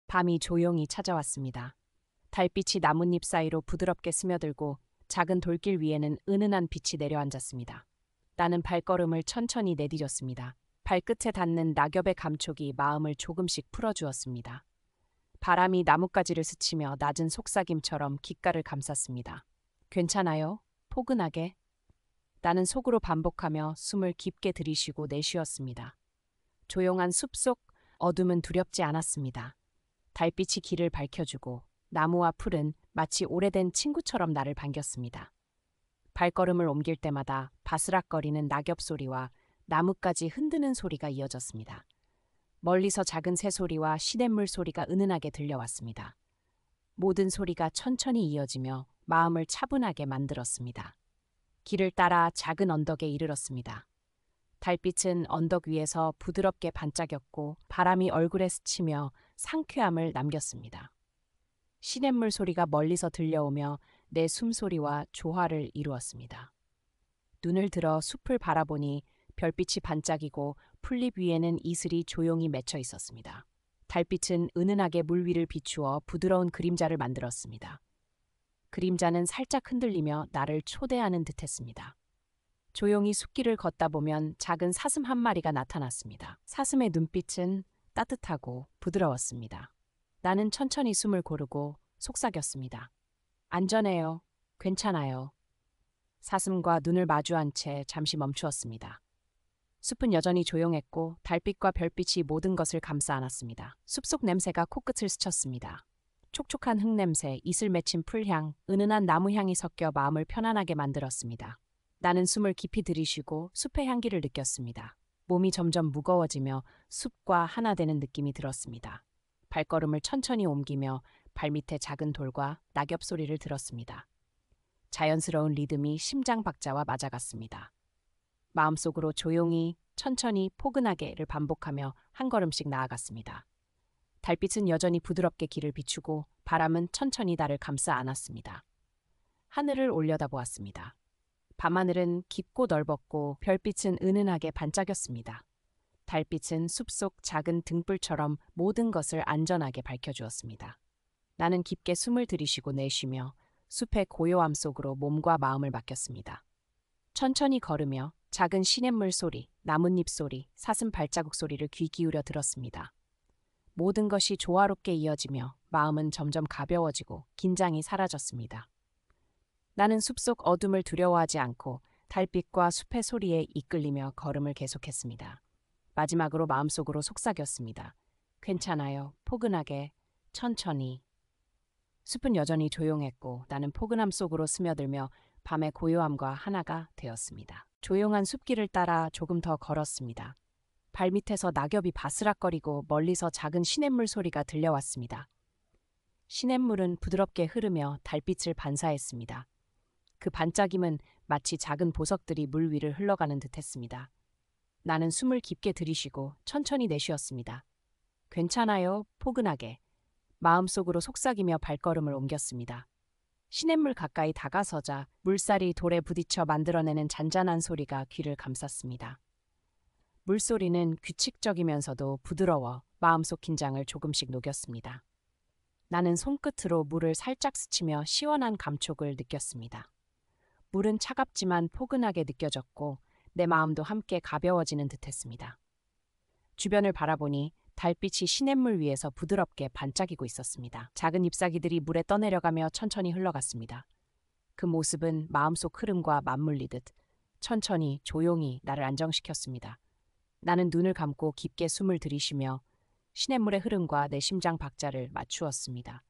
밤이 조용히 찾아왔습니다. 달빛이 나뭇잎 사이로 부드럽게 스며들고 작은 돌길 위에는 은은한 빛이 내려앉았습니다. 나는 발걸음을 천천히 내디뎠습니다. 발끝에 닿는 낙엽의 감촉이 마음을 조금씩 풀어주었습니다. 바람이 나뭇가지를 스치며 낮은 속삭임처럼 귓가를 감쌌습니다. 괜찮아요? 포근하게. 나는 속으로 반복하며 숨을 깊게 들이쉬고 내쉬었습니다. 조용한 숲속 어둠은 두렵지 않았습니다. 달빛이 길을 밝혀주고 나무와 풀은 마치 오래된 친구처럼 나를 반겼습니다. 발걸음을 옮길 때마다 바스락거리는 낙엽 소리와 나뭇가지 흔드는 소리가 이어졌습니다. 멀리서 작은 새소리와 시냇물 소리가 은은하게 들려왔습니다. 모든 소리가 천천히 이어지며 마음을 차분하게 만들었습니다. 길을 따라 작은 언덕에 이르렀습니다. 달빛은 언덕 위에서 부드럽게 반짝였고 바람이 얼굴에 스치며 상쾌함을 남겼습니다. 시냇물 소리가 멀리서 들려오며 내 숨소리와 조화를 이루었습니다. 눈을 들어 숲을 바라보니 별빛이 반짝이고 풀잎 위에는 이슬이 조용히 맺혀 있었습니다. 달빛은 은은하게 물 위를 비추어 부드러운 그림자를 만들었습니다. 그림자는 살짝 흔들리며 나를 초대하는 듯했습니다. 조용히 숲길을 걷다 보면 작은 사슴 한 마리가 나타났습니다. 사슴의 눈빛은 따뜻하고 부드러웠습니다. 나는 천천히 숨을 고르고 속삭였습니다. 안전해요. 괜찮아요. 사슴과 눈을 마주한 채 잠시 멈추었습니다. 숲은 여전히 조용했고 달빛과 별빛이 모든 것을 감싸 안았습니다. 숲속 냄새가 코끝을 스쳤습니다. 촉촉한 흙냄새, 이슬 맺힌 풀향, 은은한 나무향이 섞여 마음을 편안하게 만들었습니다. 나는 숨을 깊이 들이쉬고 숲의 향기를 느꼈습니다. 몸이 점점 무거워지며 숲과 하나 되는 느낌이 들었습니다. 발걸음을 천천히 옮기며 발밑에 작은 돌과 낙엽 소리를 들었습니다. 자연스러운 리듬이 심장 박자와 맞아갔습니다. 마음속으로 조용히, 천천히, 포근하게를 반복하며 한 걸음씩 나아갔습니다. 달빛은 여전히 부드럽게 길을 비추고 바람은 천천히 나를 감싸 안았습니다. 하늘을 올려다보았습니다. 밤하늘은 깊고 넓었고 별빛은 은은하게 반짝였습니다. 달빛은 숲속 작은 등불처럼 모든 것을 안전하게 밝혀주었습니다. 나는 깊게 숨을 들이쉬고 내쉬며 숲의 고요함 속으로 몸과 마음을 맡겼습니다. 천천히 걸으며 작은 시냇물 소리, 나뭇잎 소리, 사슴 발자국 소리를 귀 기울여 들었습니다. 모든 것이 조화롭게 이어지며 마음은 점점 가벼워지고 긴장이 사라졌습니다. 나는 숲속 어둠을 두려워하지 않고 달빛과 숲의 소리에 이끌리며 걸음을 계속했습니다. 마지막으로 마음속으로 속삭였습니다. 괜찮아요. 포근하게, 천천히. 숲은 여전히 조용했고 나는 포근함 속으로 스며들며 밤의 고요함과 하나가 되었습니다. 조용한 숲길을 따라 조금 더 걸었습니다. 발밑에서 낙엽이 바스락거리고 멀리서 작은 시냇물 소리가 들려왔습니다. 시냇물은 부드럽게 흐르며 달빛을 반사했습니다. 그 반짝임은 마치 작은 보석들이 물 위를 흘러가는 듯했습니다. 나는 숨을 깊게 들이쉬고 천천히 내쉬었습니다. 괜찮아요, 포근하게. 마음속으로 속삭이며 발걸음을 옮겼습니다. 시냇물 가까이 다가서자 물살이 돌에 부딪혀 만들어내는 잔잔한 소리가 귀를 감쌌습니다. 물소리는 규칙적이면서도 부드러워 마음속 긴장을 조금씩 녹였습니다. 나는 손끝으로 물을 살짝 스치며 시원한 감촉을 느꼈습니다. 물은 차갑지만 포근하게 느껴졌고 내 마음도 함께 가벼워지는 듯했습니다. 주변을 바라보니 달빛이 시냇물 위에서 부드럽게 반짝이고 있었습니다. 작은 잎사귀들이 물에 떠내려가며 천천히 흘러갔습니다. 그 모습은 마음속 흐름과 맞물리듯 천천히 조용히 나를 안정시켰습니다. 나는 눈을 감고 깊게 숨을 들이쉬며 시냇물의 흐름과 내 심장 박자를 맞추었습니다.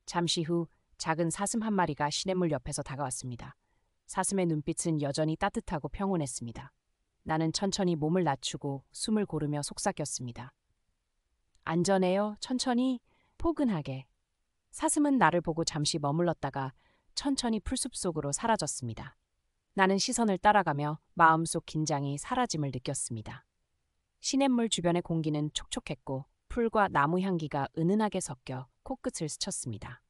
잠시 후 작은 사슴 한 마리가 시냇물 옆에서 다가왔습니다. 사슴의 눈빛은 여전히 따뜻하고 평온했습니다. 나는 천천히 몸을 낮추고 숨을 고르며 속삭였습니다. 안전해요, 천천히, 포근하게. 사슴은 나를 보고 잠시 머물렀다가 천천히 풀숲 속으로 사라졌습니다. 나는 시선을 따라가며 마음속 긴장이 사라짐을 느꼈습니다. 시냇물 주변의 공기는 촉촉했고 풀과 나무 향기가 은은하게 섞여 코끝을 스쳤습니다.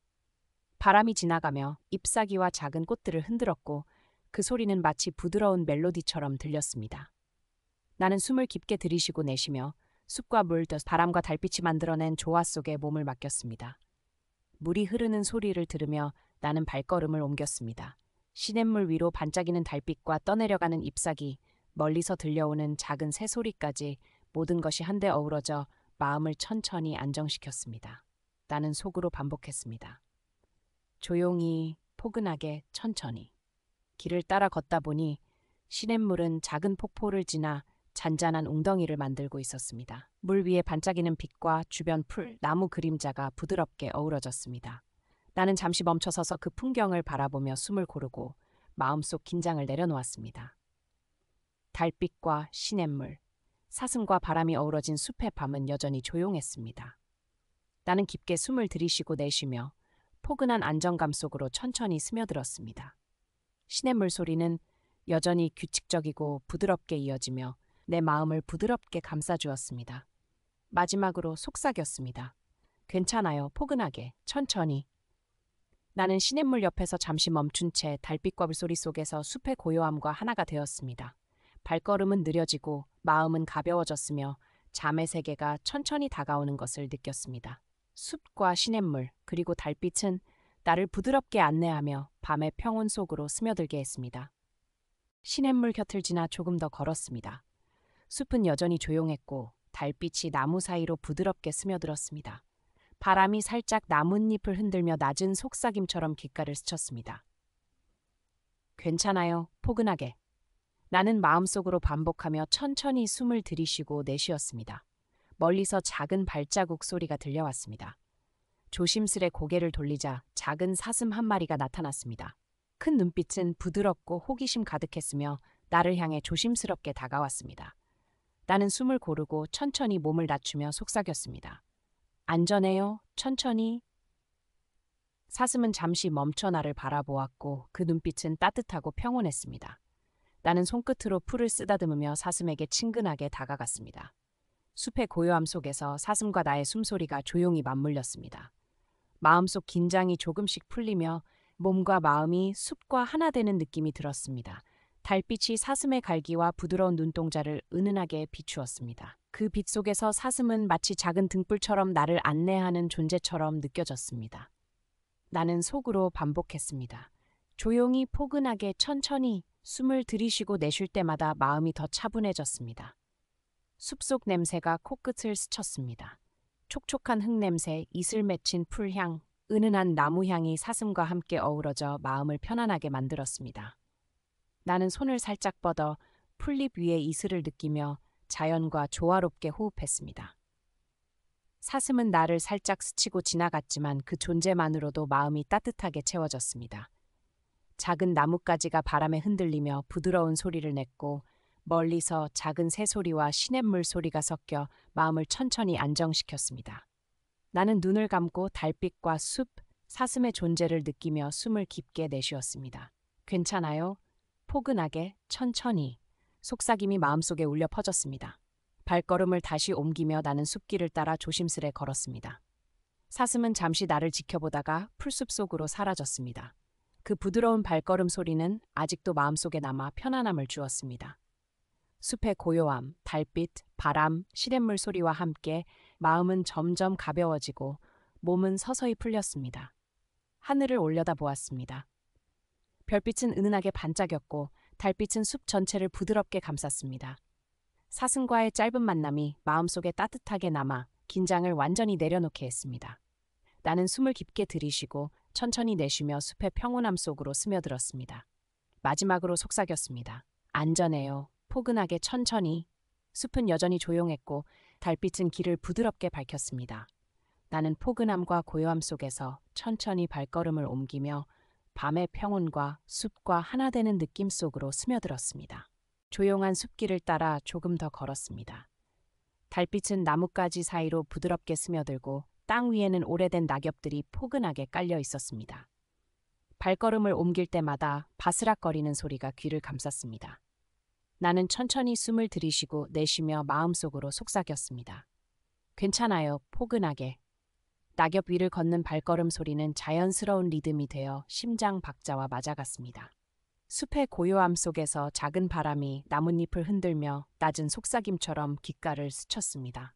바람이 지나가며 잎사귀와 작은 꽃들을 흔들었고 그 소리는 마치 부드러운 멜로디처럼 들렸습니다. 나는 숨을 깊게 들이쉬고 내쉬며 숲과 물, 바람과 달빛이 만들어낸 조화 속에 몸을 맡겼습니다. 물이 흐르는 소리를 들으며 나는 발걸음을 옮겼습니다. 시냇물 위로 반짝이는 달빛과 떠내려가는 잎사귀, 멀리서 들려오는 작은 새소리까지 모든 것이 한데 어우러져 마음을 천천히 안정시켰습니다. 나는 속으로 반복했습니다. 조용히, 포근하게, 천천히. 길을 따라 걷다 보니 시냇물은 작은 폭포를 지나 잔잔한 웅덩이를 만들고 있었습니다. 물 위에 반짝이는 빛과 주변 풀, 나무 그림자가 부드럽게 어우러졌습니다. 나는 잠시 멈춰서서 그 풍경을 바라보며 숨을 고르고 마음속 긴장을 내려놓았습니다. 달빛과 시냇물, 사슴과 바람이 어우러진 숲의 밤은 여전히 조용했습니다. 나는 깊게 숨을 들이쉬고 내쉬며 포근한 안정감 속으로 천천히 스며들었습니다. 시냇물 소리는 여전히 규칙적이고 부드럽게 이어지며 내 마음을 부드럽게 감싸주었습니다. 마지막으로 속삭였습니다. 괜찮아요, 포근하게, 천천히. 나는 시냇물 옆에서 잠시 멈춘 채 달빛과 물소리 속에서 숲의 고요함과 하나가 되었습니다. 발걸음은 느려지고 마음은 가벼워졌으며 잠의 세계가 천천히 다가오는 것을 느꼈습니다. 숲과 시냇물 그리고 달빛은 나를 부드럽게 안내하며 밤의 평온 속으로 스며들게 했습니다. 시냇물 곁을 지나 조금 더 걸었습니다. 숲은 여전히 조용했고 달빛이 나무 사이로 부드럽게 스며들었습니다. 바람이 살짝 나뭇잎을 흔들며 낮은 속삭임처럼 귓가를 스쳤습니다. 괜찮아요, 포근하게. 나는 마음속으로 반복하며 천천히 숨을 들이쉬고 내쉬었습니다. 멀리서 작은 발자국 소리가 들려왔습니다. 조심스레 고개를 돌리자 작은 사슴 한 마리가 나타났습니다. 큰 눈빛은 부드럽고 호기심 가득했으며 나를 향해 조심스럽게 다가왔습니다. 나는 숨을 고르고 천천히 몸을 낮추며 속삭였습니다. 안전해요, 천천히. 사슴은 잠시 멈춰 나를 바라보았고 그 눈빛은 따뜻하고 평온했습니다. 나는 손끝으로 풀을 쓰다듬으며 사슴에게 친근하게 다가갔습니다. 숲의 고요함 속에서 사슴과 나의 숨소리가 조용히 맞물렸습니다. 마음속 긴장이 조금씩 풀리며 몸과 마음이 숲과 하나 되는 느낌이 들었습니다. 달빛이 사슴의 갈기와 부드러운 눈동자를 은은하게 비추었습니다. 그 빛 속에서 사슴은 마치 작은 등불처럼 나를 안내하는 존재처럼 느껴졌습니다. 나는 속으로 반복했습니다. 조용히 포근하게 천천히 숨을 들이쉬고 내쉴 때마다 마음이 더 차분해졌습니다. 숲속 냄새가 코끝을 스쳤습니다. 촉촉한 흙냄새, 이슬 맺힌 풀향, 은은한 나무향이 사슴과 함께 어우러져 마음을 편안하게 만들었습니다. 나는 손을 살짝 뻗어 풀잎 위에 이슬을 느끼며 자연과 조화롭게 호흡했습니다. 사슴은 나를 살짝 스치고 지나갔지만 그 존재만으로도 마음이 따뜻하게 채워졌습니다. 작은 나뭇가지가 바람에 흔들리며 부드러운 소리를 냈고 멀리서 작은 새소리와 시냇물 소리가 섞여 마음을 천천히 안정시켰습니다. 나는 눈을 감고 달빛과 숲, 사슴의 존재를 느끼며 숨을 깊게 내쉬었습니다. 괜찮아요? 포근하게, 천천히. 속삭임이 마음속에 울려 퍼졌습니다. 발걸음을 다시 옮기며 나는 숲길을 따라 조심스레 걸었습니다. 사슴은 잠시 나를 지켜보다가 풀숲 속으로 사라졌습니다. 그 부드러운 발걸음 소리는 아직도 마음속에 남아 편안함을 주었습니다. 숲의 고요함, 달빛, 바람, 시냇물 소리와 함께 마음은 점점 가벼워지고 몸은 서서히 풀렸습니다. 하늘을 올려다 보았습니다. 별빛은 은은하게 반짝였고 달빛은 숲 전체를 부드럽게 감쌌습니다. 사슴과의 짧은 만남이 마음속에 따뜻하게 남아 긴장을 완전히 내려놓게 했습니다. 나는 숨을 깊게 들이쉬고 천천히 내쉬며 숲의 평온함 속으로 스며들었습니다. 마지막으로 속삭였습니다. 안전해요. 포근하게 천천히. 숲은 여전히 조용했고 달빛은 길을 부드럽게 밝혔습니다. 나는 포근함과 고요함 속에서 천천히 발걸음을 옮기며 밤의 평온과 숲과 하나 되는 느낌 속으로 스며들었습니다. 조용한 숲길을 따라 조금 더 걸었습니다. 달빛은 나뭇가지 사이로 부드럽게 스며들고 땅 위에는 오래된 낙엽들이 포근하게 깔려 있었습니다. 발걸음을 옮길 때마다 바스락거리는 소리가 귀를 감쌌습니다. 나는 천천히 숨을 들이쉬고 내쉬며 마음속으로 속삭였습니다. 괜찮아요, 포근하게. 낙엽 위를 걷는 발걸음 소리는 자연스러운 리듬이 되어 심장 박자와 맞아갔습니다. 숲의 고요함 속에서 작은 바람이 나뭇잎을 흔들며 낮은 속삭임처럼 귓가를 스쳤습니다.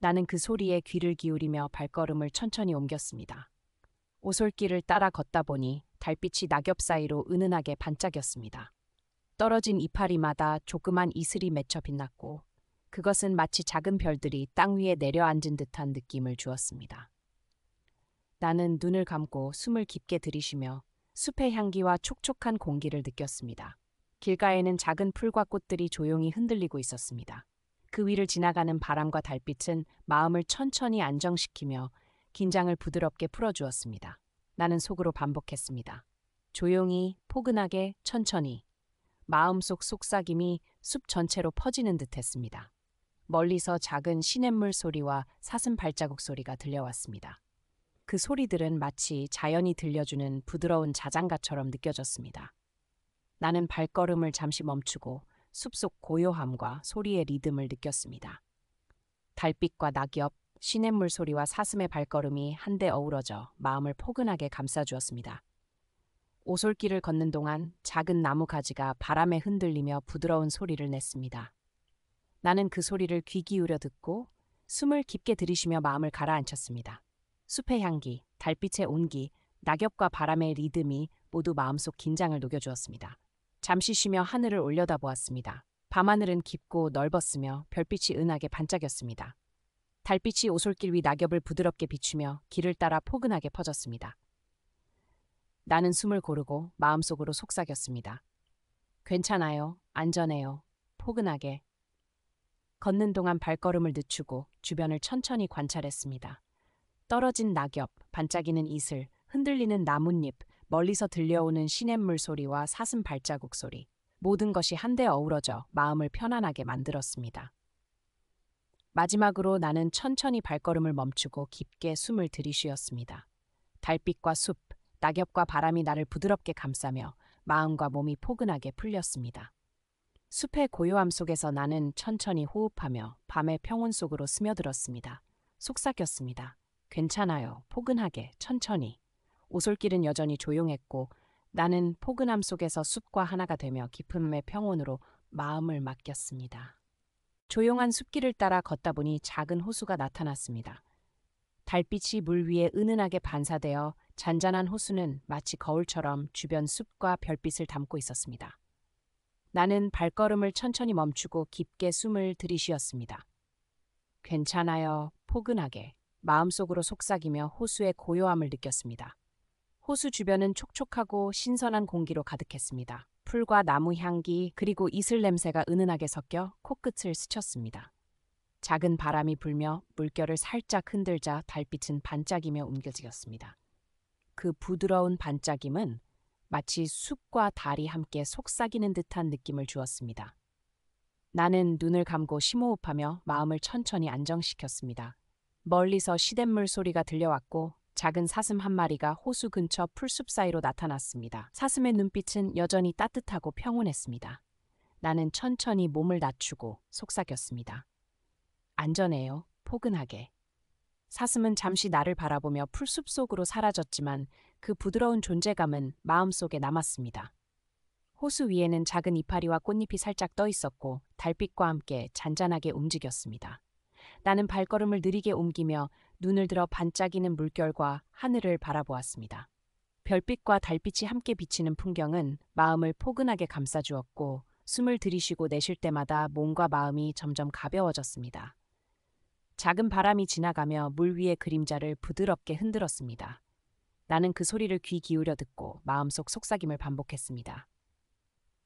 나는 그 소리에 귀를 기울이며 발걸음을 천천히 옮겼습니다. 오솔길을 따라 걷다 보니 달빛이 낙엽 사이로 은은하게 반짝였습니다. 떨어진 이파리마다 조그만 이슬이 맺혀 빛났고 그것은 마치 작은 별들이 땅 위에 내려앉은 듯한 느낌을 주었습니다. 나는 눈을 감고 숨을 깊게 들이쉬며 숲의 향기와 촉촉한 공기를 느꼈습니다. 길가에는 작은 풀과 꽃들이 조용히 흔들리고 있었습니다. 그 위를 지나가는 바람과 달빛은 마음을 천천히 안정시키며 긴장을 부드럽게 풀어주었습니다. 나는 속으로 반복했습니다. 조용히, 포근하게, 천천히. 마음속 속삭임이 숲 전체로 퍼지는 듯했습니다. 멀리서 작은 시냇물 소리와 사슴 발자국 소리가 들려왔습니다. 그 소리들은 마치 자연이 들려주는 부드러운 자장가처럼 느껴졌습니다. 나는 발걸음을 잠시 멈추고 숲속 고요함과 소리의 리듬을 느꼈습니다. 달빛과 낙엽, 시냇물 소리와 사슴의 발걸음이 한데 어우러져 마음을 포근하게 감싸주었습니다. 오솔길을 걷는 동안 작은 나무 가지가 바람에 흔들리며 부드러운 소리를 냈습니다. 나는 그 소리를 귀 기울여 듣고 숨을 깊게 들이쉬며 마음을 가라앉혔습니다. 숲의 향기, 달빛의 온기, 낙엽과 바람의 리듬이 모두 마음속 긴장을 녹여주었습니다. 잠시 쉬며 하늘을 올려다보았습니다. 밤하늘은 깊고 넓었으며 별빛이 은하게 반짝였습니다. 달빛이 오솔길 위 낙엽을 부드럽게 비추며 길을 따라 포근하게 퍼졌습니다. 나는 숨을 고르고 마음속으로 속삭였습니다. 괜찮아요. 안전해요. 포근하게. 걷는 동안 발걸음을 늦추고 주변을 천천히 관찰했습니다. 떨어진 낙엽, 반짝이는 이슬, 흔들리는 나뭇잎, 멀리서 들려오는 시냇물 소리와 사슴 발자국 소리. 모든 것이 한데 어우러져 마음을 편안하게 만들었습니다. 마지막으로 나는 천천히 발걸음을 멈추고 깊게 숨을 들이쉬었습니다. 달빛과 숲, 낙엽과 바람이 나를 부드럽게 감싸며 마음과 몸이 포근하게 풀렸습니다. 숲의 고요함 속에서 나는 천천히 호흡하며 밤의 평온 속으로 스며들었습니다. 속삭였습니다. 괜찮아요. 포근하게, 천천히. 오솔길은 여전히 조용했고 나는 포근함 속에서 숲과 하나가 되며 깊음의 평온으로 마음을 맡겼습니다. 조용한 숲길을 따라 걷다 보니 작은 호수가 나타났습니다. 달빛이 물 위에 은은하게 반사되어 잔잔한 호수는 마치 거울처럼 주변 숲과 별빛을 담고 있었습니다. 나는 발걸음을 천천히 멈추고 깊게 숨을 들이쉬었습니다. 괜찮아요. 포근하게. 마음속으로 속삭이며 호수의 고요함을 느꼈습니다. 호수 주변은 촉촉하고 신선한 공기로 가득했습니다. 풀과 나무 향기 그리고 이슬 냄새가 은은하게 섞여 코끝을 스쳤습니다. 작은 바람이 불며 물결을 살짝 흔들자 달빛은 반짝이며 움직였습니다. 그 부드러운 반짝임은 마치 숲과 달이 함께 속삭이는 듯한 느낌을 주었습니다. 나는 눈을 감고 심호흡하며 마음을 천천히 안정시켰습니다. 멀리서 시냇물 소리가 들려왔고 작은 사슴 한 마리가 호수 근처 풀숲 사이로 나타났습니다. 사슴의 눈빛은 여전히 따뜻하고 평온했습니다. 나는 천천히 몸을 낮추고 속삭였습니다. 안전해요. 포근하게. 사슴은 잠시 나를 바라보며 풀숲 속으로 사라졌지만 그 부드러운 존재감은 마음속에 남았습니다. 호수 위에는 작은 이파리와 꽃잎이 살짝 떠 있었고 달빛과 함께 잔잔하게 움직였습니다. 나는 발걸음을 느리게 옮기며 눈을 들어 반짝이는 물결과 하늘을 바라보았습니다. 별빛과 달빛이 함께 비치는 풍경은 마음을 포근하게 감싸주었고 숨을 들이쉬고 내쉴 때마다 몸과 마음이 점점 가벼워졌습니다. 작은 바람이 지나가며 물 위의 그림자를 부드럽게 흔들었습니다. 나는 그 소리를 귀 기울여 듣고 마음속 속삭임을 반복했습니다.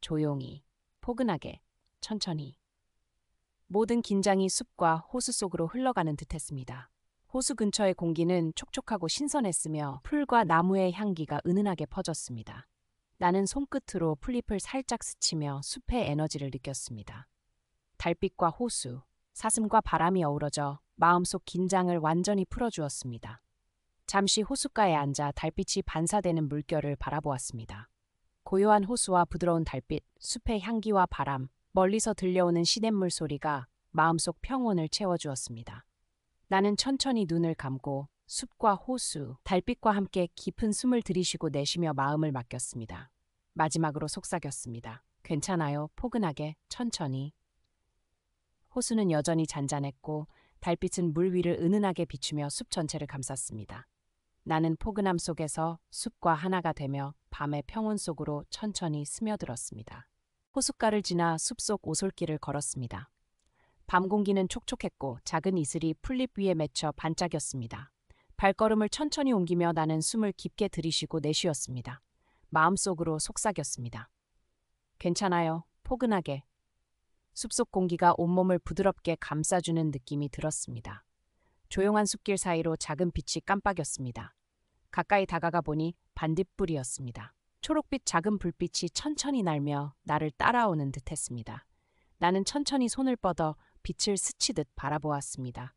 조용히, 포근하게, 천천히. 모든 긴장이 숲과 호수 속으로 흘러가는 듯했습니다. 호수 근처의 공기는 촉촉하고 신선했으며 풀과 나무의 향기가 은은하게 퍼졌습니다. 나는 손끝으로 풀잎을 살짝 스치며 숲의 에너지를 느꼈습니다. 달빛과 호수, 사슴과 바람이 어우러져 마음속 긴장을 완전히 풀어주었습니다. 잠시 호숫가에 앉아 달빛이 반사되는 물결을 바라보았습니다. 고요한 호수와 부드러운 달빛, 숲의 향기와 바람, 멀리서 들려오는 시냇물 소리가 마음속 평온을 채워주었습니다. 나는 천천히 눈을 감고 숲과 호수, 달빛과 함께 깊은 숨을 들이쉬고 내쉬며 마음을 맡겼습니다. 마지막으로 속삭였습니다. 괜찮아요. 포근하게, 천천히. 호수는 여전히 잔잔했고 달빛은 물 위를 은은하게 비추며 숲 전체를 감쌌습니다. 나는 포근함 속에서 숲과 하나가 되며 밤의 평온 속으로 천천히 스며들었습니다. 호숫가를 지나 숲속 오솔길을 걸었습니다. 밤 공기는 촉촉했고 작은 이슬이 풀잎 위에 맺혀 반짝였습니다. 발걸음을 천천히 옮기며 나는 숨을 깊게 들이쉬고 내쉬었습니다. 마음속으로 속삭였습니다. 괜찮아요. 포근하게. 숲속 공기가 온몸을 부드럽게 감싸주는 느낌이 들었습니다. 조용한 숲길 사이로 작은 빛이 깜빡였습니다. 가까이 다가가 보니 반딧불이었습니다. 초록빛 작은 불빛이 천천히 날며 나를 따라오는 듯했습니다. 나는 천천히 손을 뻗어 빛을 스치듯 바라보았습니다.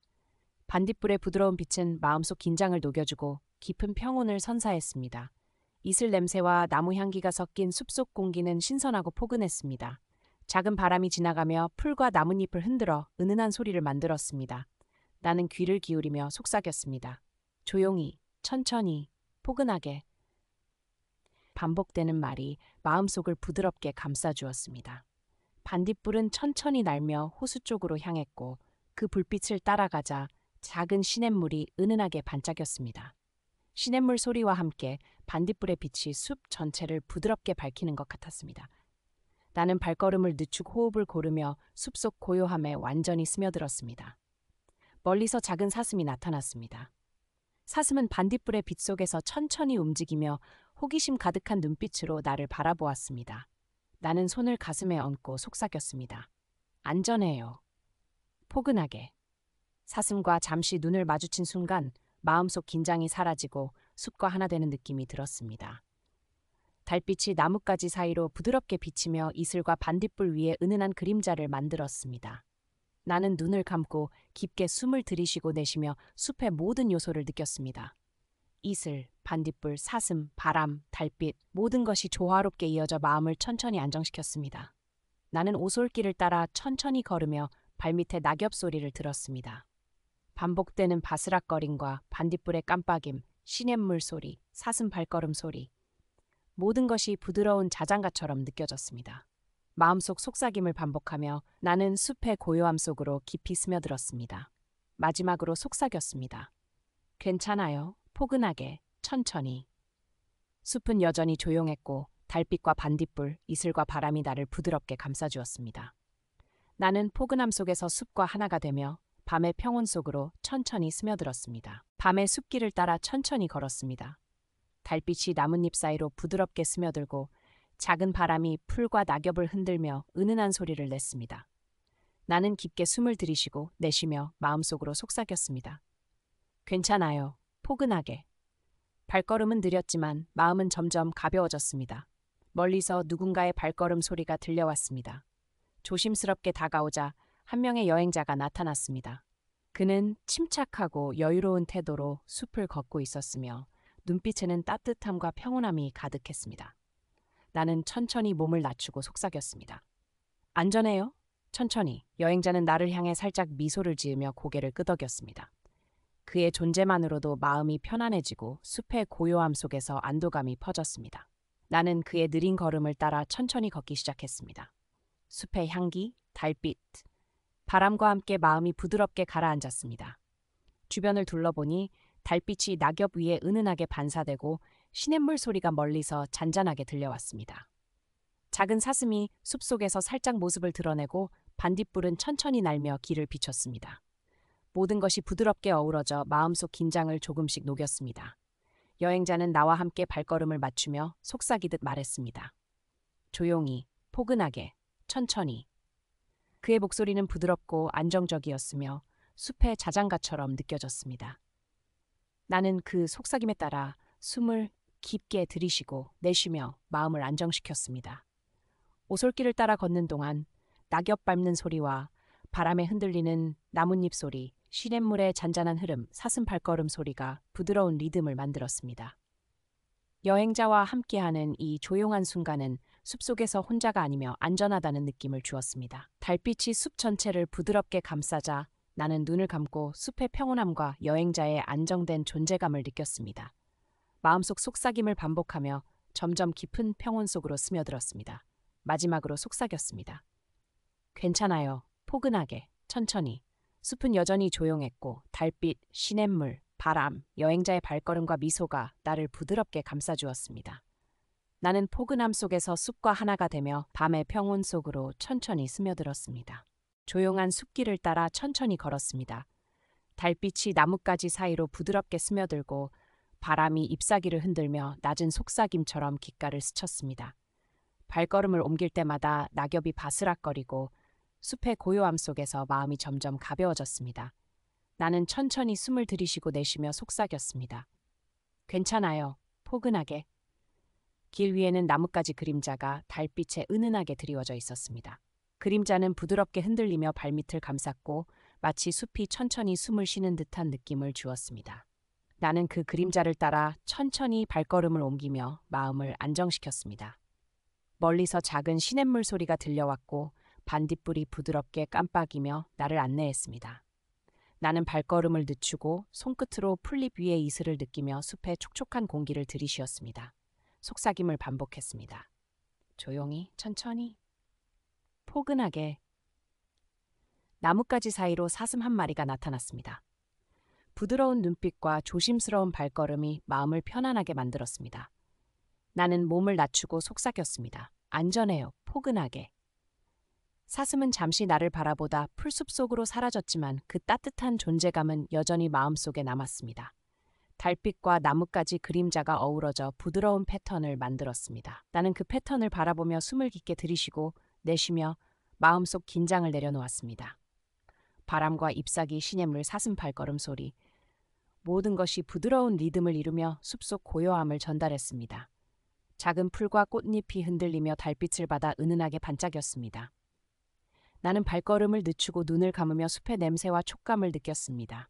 반딧불의 부드러운 빛은 마음속 긴장을 녹여주고 깊은 평온을 선사했습니다. 이슬 냄새와 나무 향기가 섞인 숲속 공기는 신선하고 포근했습니다. 작은 바람이 지나가며 풀과 나뭇잎을 흔들어 은은한 소리를 만들었습니다. 나는 귀를 기울이며 속삭였습니다. 조용히, 천천히, 포근하게. 반복되는 말이 마음속을 부드럽게 감싸주었습니다. 반딧불은 천천히 날며 호수 쪽으로 향했고 그 불빛을 따라가자 작은 시냇물이 은은하게 반짝였습니다. 시냇물 소리와 함께 반딧불의 빛이 숲 전체를 부드럽게 밝히는 것 같았습니다. 나는 발걸음을 늦추고 호흡을 고르며 숲속 고요함에 완전히 스며들었습니다. 멀리서 작은 사슴이 나타났습니다. 사슴은 반딧불의 빛 속에서 천천히 움직이며 호기심 가득한 눈빛으로 나를 바라보았습니다. 나는 손을 가슴에 얹고 속삭였습니다. 안전해요. 포근하게. 사슴과 잠시 눈을 마주친 순간 마음속 긴장이 사라지고 숲과 하나 되는 느낌이 들었습니다. 달빛이 나뭇가지 사이로 부드럽게 비치며 이슬과 반딧불 위에 은은한 그림자를 만들었습니다. 나는 눈을 감고 깊게 숨을 들이쉬고 내쉬며 숲의 모든 요소를 느꼈습니다. 이슬, 반딧불, 사슴, 바람, 달빛 모든 것이 조화롭게 이어져 마음을 천천히 안정시켰습니다. 나는 오솔길을 따라 천천히 걸으며 발밑에 낙엽 소리를 들었습니다. 반복되는 바스락거림과 반딧불의 깜빡임, 시냇물 소리, 사슴 발걸음 소리 모든 것이 부드러운 자장가처럼 느껴졌습니다. 마음속 속삭임을 반복하며 나는 숲의 고요함 속으로 깊이 스며들었습니다. 마지막으로 속삭였습니다. 괜찮아요. 포근하게, 천천히. 숲은 여전히 조용했고 달빛과 반딧불, 이슬과 바람이 나를 부드럽게 감싸주었습니다. 나는 포근함 속에서 숲과 하나가 되며 밤의 평온 속으로 천천히 스며들었습니다. 밤의 숲길을 따라 천천히 걸었습니다. 달빛이 나뭇잎 사이로 부드럽게 스며들고 작은 바람이 풀과 낙엽을 흔들며 은은한 소리를 냈습니다. 나는 깊게 숨을 들이쉬고 내쉬며 마음속으로 속삭였습니다. 괜찮아요. 포근하게. 발걸음은 느렸지만 마음은 점점 가벼워졌습니다. 멀리서 누군가의 발걸음 소리가 들려왔습니다. 조심스럽게 다가오자 한 명의 여행자가 나타났습니다. 그는 침착하고 여유로운 태도로 숲을 걷고 있었으며 눈빛에는 따뜻함과 평온함이 가득했습니다. 나는 천천히 몸을 낮추고 속삭였습니다. 안전해요? 천천히. 여행자는 나를 향해 살짝 미소를 지으며 고개를 끄덕였습니다. 그의 존재만으로도 마음이 편안해지고 숲의 고요함 속에서 안도감이 퍼졌습니다. 나는 그의 느린 걸음을 따라 천천히 걷기 시작했습니다. 숲의 향기, 달빛, 바람과 함께 마음이 부드럽게 가라앉았습니다. 주변을 둘러보니 달빛이 낙엽 위에 은은하게 반사되고 시냇물 소리가 멀리서 잔잔하게 들려왔습니다. 작은 사슴이 숲속에서 살짝 모습을 드러내고 반딧불은 천천히 날며 길을 비췄습니다. 모든 것이 부드럽게 어우러져 마음속 긴장을 조금씩 녹였습니다. 여행자는 나와 함께 발걸음을 맞추며 속삭이듯 말했습니다. 조용히, 포근하게, 천천히. 그의 목소리는 부드럽고 안정적이었으며 숲의 자장가처럼 느껴졌습니다. 나는 그 속삭임에 따라 숨을 깊게 들이쉬고 내쉬며 마음을 안정시켰습니다. 오솔길을 따라 걷는 동안 낙엽 밟는 소리와 바람에 흔들리는 나뭇잎 소리, 시냇물의 잔잔한 흐름, 사슴 발걸음 소리가 부드러운 리듬을 만들었습니다. 여행자와 함께하는 이 조용한 순간은 숲속에서 혼자가 아니며 안전하다는 느낌을 주었습니다. 달빛이 숲 전체를 부드럽게 감싸자 나는 눈을 감고 숲의 평온함과 여행자의 안정된 존재감을 느꼈습니다. 마음속 속삭임을 반복하며 점점 깊은 평온 속으로 스며들었습니다. 마지막으로 속삭였습니다. 괜찮아요. 포근하게, 천천히. 숲은 여전히 조용했고 달빛, 시냇물, 바람, 여행자의 발걸음과 미소가 나를 부드럽게 감싸주었습니다. 나는 포근함 속에서 숲과 하나가 되며 밤의 평온 속으로 천천히 스며들었습니다. 조용한 숲길을 따라 천천히 걸었습니다. 달빛이 나뭇가지 사이로 부드럽게 스며들고 바람이 잎사귀를 흔들며 낮은 속삭임처럼 귓가를 스쳤습니다. 발걸음을 옮길 때마다 낙엽이 바스락거리고 숲의 고요함 속에서 마음이 점점 가벼워졌습니다. 나는 천천히 숨을 들이쉬고 내쉬며 속삭였습니다. 괜찮아요. 포근하게. 길 위에는 나뭇가지 그림자가 달빛에 은은하게 드리워져 있었습니다. 그림자는 부드럽게 흔들리며 발밑을 감쌌고 마치 숲이 천천히 숨을 쉬는 듯한 느낌을 주었습니다. 나는 그 그림자를 따라 천천히 발걸음을 옮기며 마음을 안정시켰습니다. 멀리서 작은 시냇물 소리가 들려왔고 반딧불이 부드럽게 깜빡이며 나를 안내했습니다. 나는 발걸음을 늦추고 손끝으로 풀잎 위의 이슬을 느끼며 숲의 촉촉한 공기를 들이쉬었습니다. 속삭임을 반복했습니다. 조용히, 천천히, 포근하게. 나뭇가지 사이로 사슴 한 마리가 나타났습니다. 부드러운 눈빛과 조심스러운 발걸음이 마음을 편안하게 만들었습니다. 나는 몸을 낮추고 속삭였습니다. 안전해요, 포근하게. 사슴은 잠시 나를 바라보다 풀숲 속으로 사라졌지만 그 따뜻한 존재감은 여전히 마음속에 남았습니다. 달빛과 나뭇가지 그림자가 어우러져 부드러운 패턴을 만들었습니다. 나는 그 패턴을 바라보며 숨을 깊게 들이쉬고 내쉬며 마음속 긴장을 내려놓았습니다. 바람과 잎사귀, 시냇물, 사슴 발걸음 소리, 모든 것이 부드러운 리듬을 이루며 숲속 고요함을 전달했습니다. 작은 풀과 꽃잎이 흔들리며 달빛을 받아 은은하게 반짝였습니다. 나는 발걸음을 늦추고 눈을 감으며 숲의 냄새와 촉감을 느꼈습니다.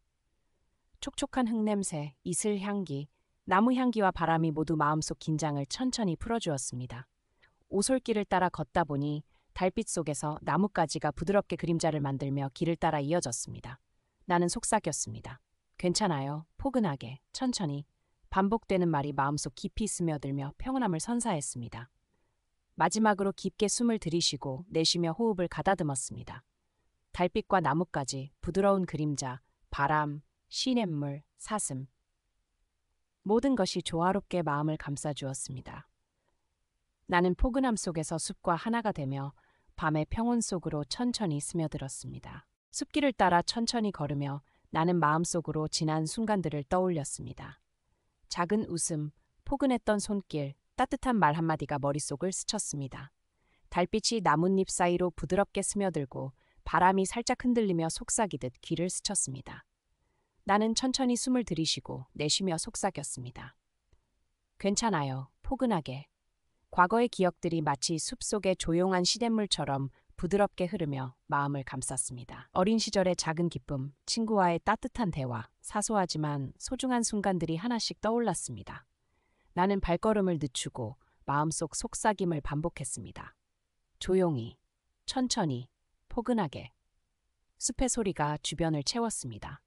촉촉한 흙냄새, 이슬 향기, 나무 향기와 바람이 모두 마음속 긴장을 천천히 풀어주었습니다. 오솔길을 따라 걷다 보니 달빛 속에서 나뭇가지가 부드럽게 그림자를 만들며 길을 따라 이어졌습니다. 나는 속삭였습니다. 괜찮아요. 포근하게, 천천히. 반복되는 말이 마음속 깊이 스며들며 평온함을 선사했습니다. 마지막으로 깊게 숨을 들이쉬고 내쉬며 호흡을 가다듬었습니다. 달빛과 나뭇가지, 부드러운 그림자, 바람, 시냇물, 사슴. 모든 것이 조화롭게 마음을 감싸주었습니다. 나는 포근함 속에서 숲과 하나가 되며 밤의 평온 속으로 천천히 스며들었습니다. 숲길을 따라 천천히 걸으며 나는 마음속으로 지난 순간들을 떠올렸습니다. 작은 웃음, 포근했던 손길, 따뜻한 말 한마디가 머릿속을 스쳤습니다. 달빛이 나뭇잎 사이로 부드럽게 스며들고 바람이 살짝 흔들리며 속삭이듯 귀를 스쳤습니다. 나는 천천히 숨을 들이쉬고 내쉬며 속삭였습니다. 괜찮아요. 포근하게. 과거의 기억들이 마치 숲속의 조용한 시냇물처럼 부드럽게 흐르며 마음을 감쌌습니다. 어린 시절의 작은 기쁨, 친구와의 따뜻한 대화, 사소하지만 소중한 순간들이 하나씩 떠올랐습니다. 나는 발걸음을 늦추고 마음속 속삭임을 반복했습니다. 조용히, 천천히, 포근하게. 숲의 소리가 주변을 채웠습니다.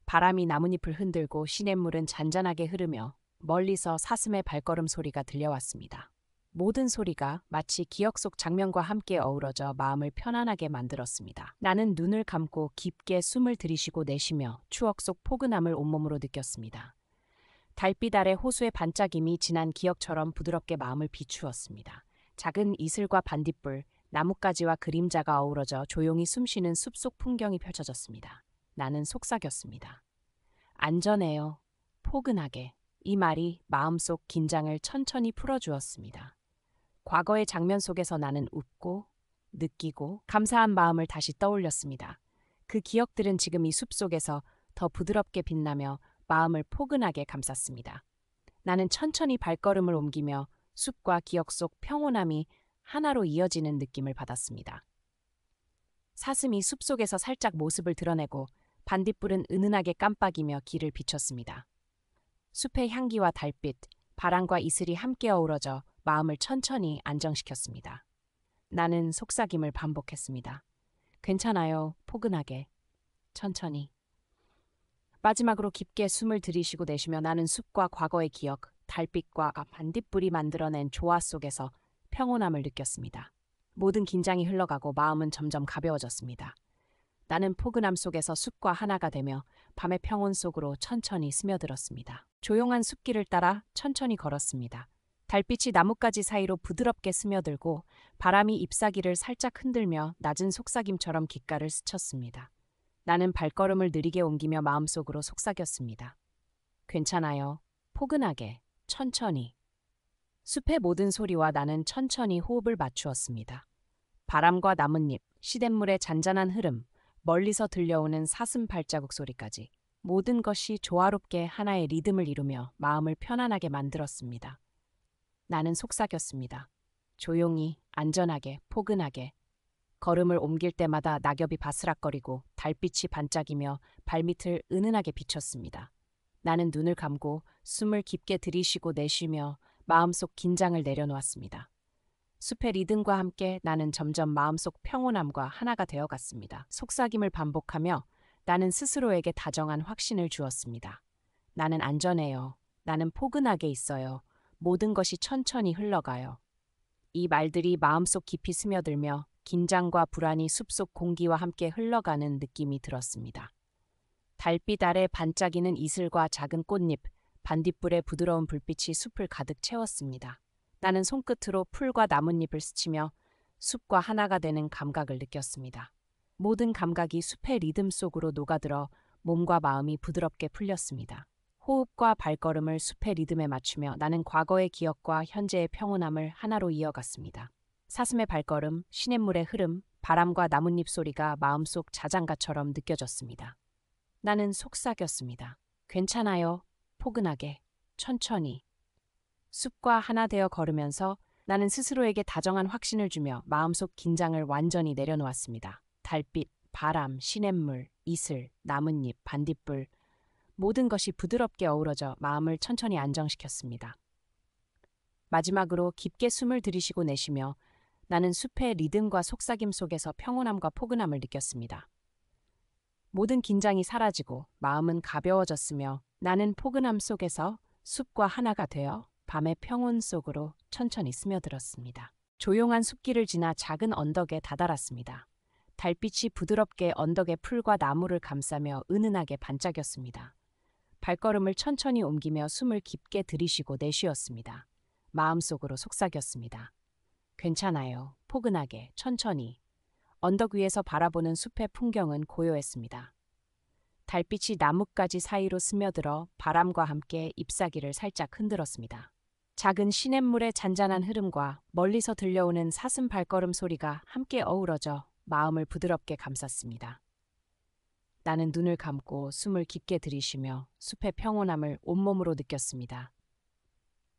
바람이 나뭇잎을 흔들고 시냇물은 잔잔하게 흐르며 멀리서 사슴의 발걸음 소리가 들려왔습니다. 모든 소리가 마치 기억 속 장면과 함께 어우러져 마음을 편안하게 만들었습니다. 나는 눈을 감고 깊게 숨을 들이쉬고 내쉬며 추억 속 포근함을 온몸으로 느꼈습니다. 달빛 아래 호수의 반짝임이 지난 기억처럼 부드럽게 마음을 비추었습니다. 작은 이슬과 반딧불, 나뭇가지와 그림자가 어우러져 조용히 숨쉬는 숲속 풍경이 펼쳐졌습니다. 나는 속삭였습니다. 안전해요. 포근하게. 이 말이 마음속 긴장을 천천히 풀어주었습니다. 과거의 장면 속에서 나는 웃고 느끼고 감사한 마음을 다시 떠올렸습니다. 그 기억들은 지금 이 숲속에서 더 부드럽게 빛나며 마음을 포근하게 감쌌습니다. 나는 천천히 발걸음을 옮기며 숲과 기억 속 평온함이 하나로 이어지는 느낌을 받았습니다. 사슴이 숲속에서 살짝 모습을 드러내고 반딧불은 은은하게 깜빡이며 길을 비췄습니다. 숲의 향기와 달빛, 바람과 이슬이 함께 어우러져 마음을 천천히 안정시켰습니다. 나는 속삭임을 반복했습니다. 괜찮아요. 포근하게. 천천히. 마지막으로 깊게 숨을 들이쉬고 내쉬며 나는 숲과 과거의 기억, 달빛과 반딧불이 만들어낸 조화 속에서 평온함을 느꼈습니다. 모든 긴장이 흘러가고 마음은 점점 가벼워졌습니다. 나는 포근함 속에서 숲과 하나가 되며 밤의 평온 속으로 천천히 스며들었습니다. 조용한 숲길을 따라 천천히 걸었습니다. 달빛이 나뭇가지 사이로 부드럽게 스며들고 바람이 잎사귀를 살짝 흔들며 낮은 속삭임처럼 귓가를 스쳤습니다. 나는 발걸음을 느리게 옮기며 마음속으로 속삭였습니다. 괜찮아요. 포근하게, 천천히. 숲의 모든 소리와 나는 천천히 호흡을 맞추었습니다. 바람과 나뭇잎, 시냇물의 잔잔한 흐름, 멀리서 들려오는 사슴 발자국 소리까지 모든 것이 조화롭게 하나의 리듬을 이루며 마음을 편안하게 만들었습니다. 나는 속삭였습니다. 조용히, 안전하게, 포근하게. 걸음을 옮길 때마다 낙엽이 바스락거리고 달빛이 반짝이며 발밑을 은은하게 비췄습니다. 나는 눈을 감고 숨을 깊게 들이쉬고 내쉬며 마음속 긴장을 내려놓았습니다. 숲의 리듬과 함께 나는 점점 마음속 평온함과 하나가 되어갔습니다. 속삭임을 반복하며 나는 스스로에게 다정한 확신을 주었습니다. 나는 안전해요. 나는 포근하게 있어요. 모든 것이 천천히 흘러가요. 이 말들이 마음속 깊이 스며들며 긴장과 불안이 숲속 공기와 함께 흘러가는 느낌이 들었습니다. 달빛 아래 반짝이는 이슬과 작은 꽃잎, 반딧불의 부드러운 불빛이 숲을 가득 채웠습니다. 나는 손끝으로 풀과 나뭇잎을 스치며 숲과 하나가 되는 감각을 느꼈습니다. 모든 감각이 숲의 리듬 속으로 녹아들어 몸과 마음이 부드럽게 풀렸습니다. 호흡과 발걸음을 숲의 리듬에 맞추며 나는 과거의 기억과 현재의 평온함을 하나로 이어갔습니다. 사슴의 발걸음, 시냇물의 흐름, 바람과 나뭇잎 소리가 마음속 자장가처럼 느껴졌습니다. 나는 속삭였습니다. 괜찮아요. 포근하게, 천천히. 숲과 하나 되어 걸으면서 나는 스스로에게 다정한 확신을 주며 마음속 긴장을 완전히 내려놓았습니다. 달빛, 바람, 시냇물, 이슬, 나뭇잎, 반딧불, 모든 것이 부드럽게 어우러져 마음을 천천히 안정시켰습니다. 마지막으로 깊게 숨을 들이쉬고 내쉬며 나는 숲의 리듬과 속삭임 속에서 평온함과 포근함을 느꼈습니다. 모든 긴장이 사라지고 마음은 가벼워졌으며 나는 포근함 속에서 숲과 하나가 되어 밤의 평온 속으로 천천히 스며들었습니다. 조용한 숲길을 지나 작은 언덕에 다다랐습니다. 달빛이 부드럽게 언덕의 풀과 나무를 감싸며 은은하게 반짝였습니다. 발걸음을 천천히 옮기며 숨을 깊게 들이쉬고 내쉬었습니다. 마음속으로 속삭였습니다. 괜찮아요. 포근하게, 천천히. 언덕 위에서 바라보는 숲의 풍경은 고요했습니다. 달빛이 나뭇가지 사이로 스며들어 바람과 함께 잎사귀를 살짝 흔들었습니다. 작은 시냇물의 잔잔한 흐름과 멀리서 들려오는 사슴 발걸음 소리가 함께 어우러져 마음을 부드럽게 감쌌습니다. 나는 눈을 감고 숨을 깊게 들이쉬며 숲의 평온함을 온몸으로 느꼈습니다.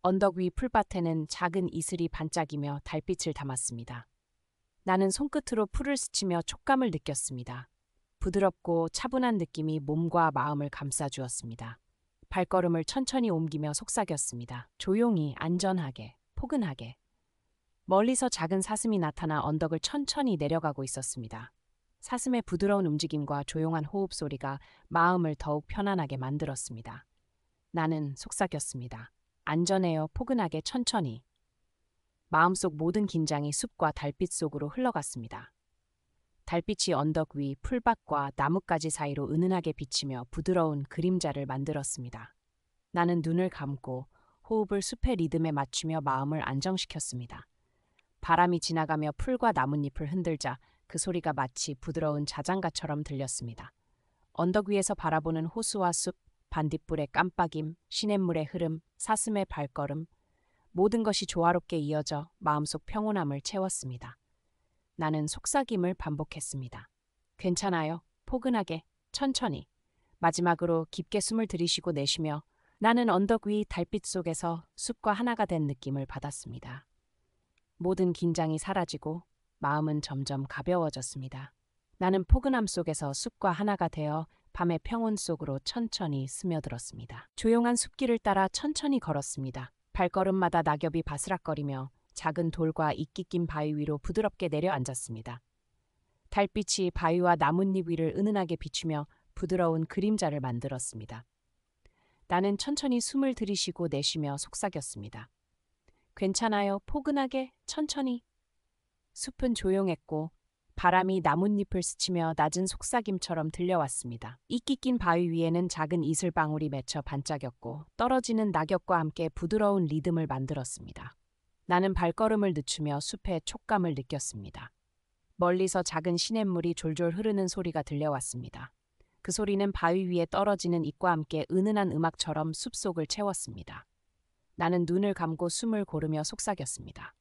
언덕 위 풀밭에는 작은 이슬이 반짝이며 달빛을 담았습니다. 나는 손끝으로 풀을 스치며 촉감을 느꼈습니다. 부드럽고 차분한 느낌이 몸과 마음을 감싸주었습니다. 발걸음을 천천히 옮기며 속삭였습니다. 조용히, 안전하게, 포근하게. 멀리서 작은 사슴이 나타나 언덕을 천천히 내려가고 있었습니다. 사슴의 부드러운 움직임과 조용한 호흡 소리가 마음을 더욱 편안하게 만들었습니다. 나는 속삭였습니다. 안전해요, 포근하게, 천천히. 마음속 모든 긴장이 숲과 달빛 속으로 흘러갔습니다. 달빛이 언덕 위 풀밭과 나뭇가지 사이로 은은하게 비치며 부드러운 그림자를 만들었습니다. 나는 눈을 감고 호흡을 숲의 리듬에 맞추며 마음을 안정시켰습니다. 바람이 지나가며 풀과 나뭇잎을 흔들자 그 소리가 마치 부드러운 자장가처럼 들렸습니다. 언덕 위에서 바라보는 호수와 숲, 반딧불의 깜빡임, 시냇물의 흐름, 사슴의 발걸음, 모든 것이 조화롭게 이어져 마음속 평온함을 채웠습니다. 나는 속삭임을 반복했습니다. 괜찮아요. 포근하게, 천천히. 마지막으로 깊게 숨을 들이쉬고 내쉬며 나는 언덕 위 달빛 속에서 숲과 하나가 된 느낌을 받았습니다. 모든 긴장이 사라지고 마음은 점점 가벼워졌습니다. 나는 포근함 속에서 숲과 하나가 되어 밤의 평온 속으로 천천히 스며들었습니다. 조용한 숲길을 따라 천천히 걸었습니다. 발걸음마다 낙엽이 바스락거리며 작은 돌과 이끼 낀 바위 위로 부드럽게 내려앉았습니다. 달빛이 바위와 나뭇잎 위를 은은하게 비추며 부드러운 그림자를 만들었습니다. 나는 천천히 숨을 들이쉬고 내쉬며 속삭였습니다. 괜찮아요. 포근하게, 천천히. 숲은 조용했고 바람이 나뭇잎을 스치며 낮은 속삭임처럼 들려왔습니다. 이끼 낀 바위 위에는 작은 이슬방울이 맺혀 반짝였고 떨어지는 낙엽과 함께 부드러운 리듬을 만들었습니다. 나는 발걸음을 늦추며 숲의 촉감을 느꼈습니다. 멀리서 작은 시냇물이 졸졸 흐르는 소리가 들려왔습니다. 그 소리는 바위 위에 떨어지는 잎과 함께 은은한 음악처럼 숲속을 채웠습니다. 나는 눈을 감고 숨을 고르며 속삭였습니다.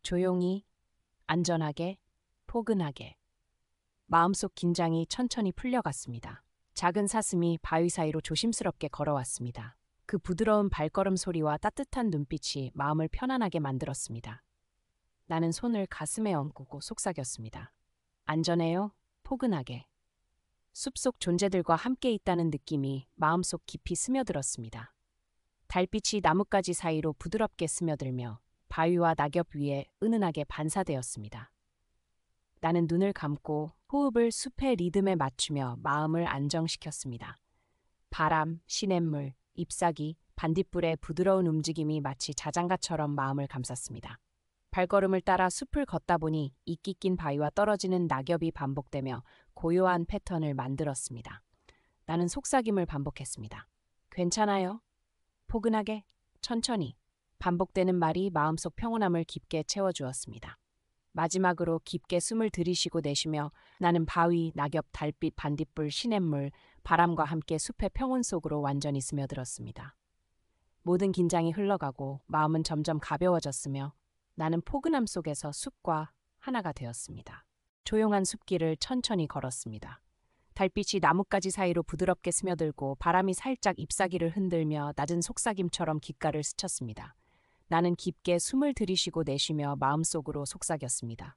조용히, 안전하게, 포근하게. 마음속 긴장이 천천히 풀려갔습니다. 작은 사슴이 바위 사이로 조심스럽게 걸어왔습니다. 그 부드러운 발걸음 소리와 따뜻한 눈빛이 마음을 편안하게 만들었습니다. 나는 손을 가슴에 얹고 속삭였습니다. 안전해요, 포근하게. 숲속 존재들과 함께 있다는 느낌이 마음속 깊이 스며들었습니다. 달빛이 나뭇가지 사이로 부드럽게 스며들며 바위와 낙엽 위에 은은하게 반사되었습니다. 나는 눈을 감고 호흡을 숲의 리듬에 맞추며 마음을 안정시켰습니다. 바람, 시냇물, 잎사귀, 반딧불의 부드러운 움직임이 마치 자장가처럼 마음을 감쌌습니다. 발걸음을 따라 숲을 걷다 보니 이끼 낀 바위와 떨어지는 낙엽이 반복되며 고요한 패턴을 만들었습니다. 나는 속삭임을 반복했습니다. 괜찮아요? 포근하게, 천천히. 반복되는 말이 마음속 평온함을 깊게 채워주었습니다. 마지막으로 깊게 숨을 들이쉬고 내쉬며 나는 바위, 낙엽, 달빛, 반딧불, 시냇물, 바람과 함께 숲의 평온 속으로 완전히 스며들었습니다. 모든 긴장이 흘러가고 마음은 점점 가벼워졌으며 나는 포근함 속에서 숲과 하나가 되었습니다. 조용한 숲길을 천천히 걸었습니다. 달빛이 나뭇가지 사이로 부드럽게 스며들고 바람이 살짝 잎사귀를 흔들며 낮은 속삭임처럼 귓가를 스쳤습니다. 나는 깊게 숨을 들이쉬고 내쉬며 마음속으로 속삭였습니다.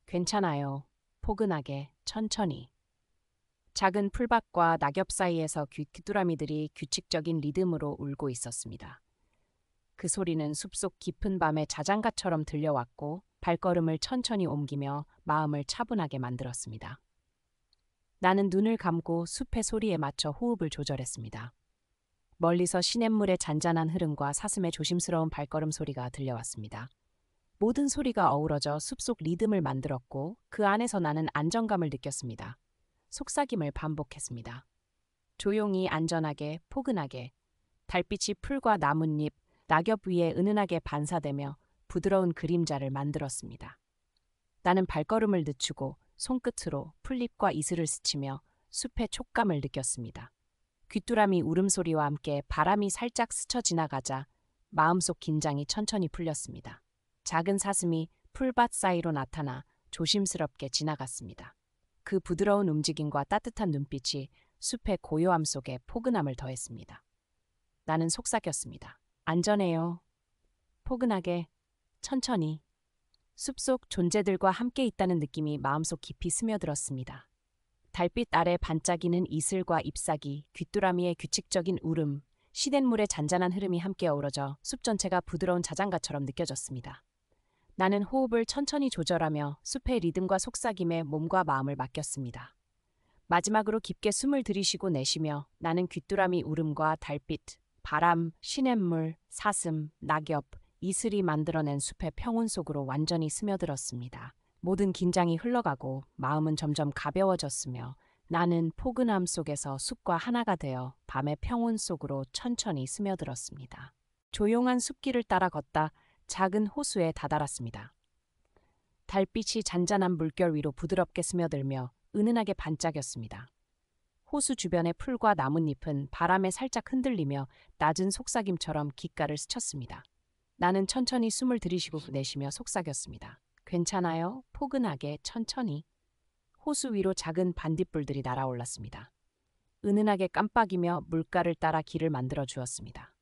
괜찮아요. 포근하게, 천천히. 작은 풀밭과 낙엽 사이에서 귀뚜라미들이 규칙적인 리듬으로 울고 있었습니다. 그 소리는 숲속 깊은 밤의 자장가처럼 들려왔고 발걸음을 천천히 옮기며 마음을 차분하게 만들었습니다. 나는 눈을 감고 숲의 소리에 맞춰 호흡을 조절했습니다. 멀리서 시냇물의 잔잔한 흐름과 사슴의 조심스러운 발걸음 소리가 들려왔습니다. 모든 소리가 어우러져 숲속 리듬을 만들었고 그 안에서 나는 안정감을 느꼈습니다. 속삭임을 반복했습니다. 조용히, 안전하게, 포근하게. 달빛이 풀과 나뭇잎, 낙엽 위에 은은하게 반사되며 부드러운 그림자를 만들었습니다. 나는 발걸음을 늦추고 손끝으로 풀잎과 이슬을 스치며 숲의 촉감을 느꼈습니다. 귀뚜라미 울음소리와 함께 바람이 살짝 스쳐 지나가자 마음속 긴장이 천천히 풀렸습니다. 작은 사슴이 풀밭 사이로 나타나 조심스럽게 지나갔습니다. 그 부드러운 움직임과 따뜻한 눈빛이 숲의 고요함 속에 포근함을 더했습니다. 나는 속삭였습니다. 안전해요. 포근하게, 천천히. 숲속 존재들과 함께 있다는 느낌이 마음속 깊이 스며들었습니다. 달빛 아래 반짝이는 이슬과 잎사귀, 귀뚜라미의 규칙적인 울음, 시냇물의 잔잔한 흐름이 함께 어우러져 숲 전체가 부드러운 자장가처럼 느껴졌습니다. 나는 호흡을 천천히 조절하며 숲의 리듬과 속삭임에 몸과 마음을 맡겼습니다. 마지막으로 깊게 숨을 들이쉬고 내쉬며 나는 귀뚜라미 울음과 달빛, 바람, 시냇물, 사슴, 낙엽, 이슬이 만들어낸 숲의 평온 속으로 완전히 스며들었습니다. 모든 긴장이 흘러가고 마음은 점점 가벼워졌으며 나는 포근함 속에서 숲과 하나가 되어 밤의 평온 속으로 천천히 스며들었습니다. 조용한 숲길을 따라 걷다 작은 호수에 다다랐습니다. 달빛이 잔잔한 물결 위로 부드럽게 스며들며 은은하게 반짝였습니다. 호수 주변의 풀과 나뭇잎은 바람에 살짝 흔들리며 낮은 속삭임처럼 귓가를 스쳤습니다. 나는 천천히 숨을 들이쉬고 내쉬며 속삭였습니다. 괜찮아요. 포근하게, 천천히. 호수 위로 작은 반딧불들이 날아올랐습니다. 은은하게 깜빡이며 물가를 따라 길을 만들어 주었습니다.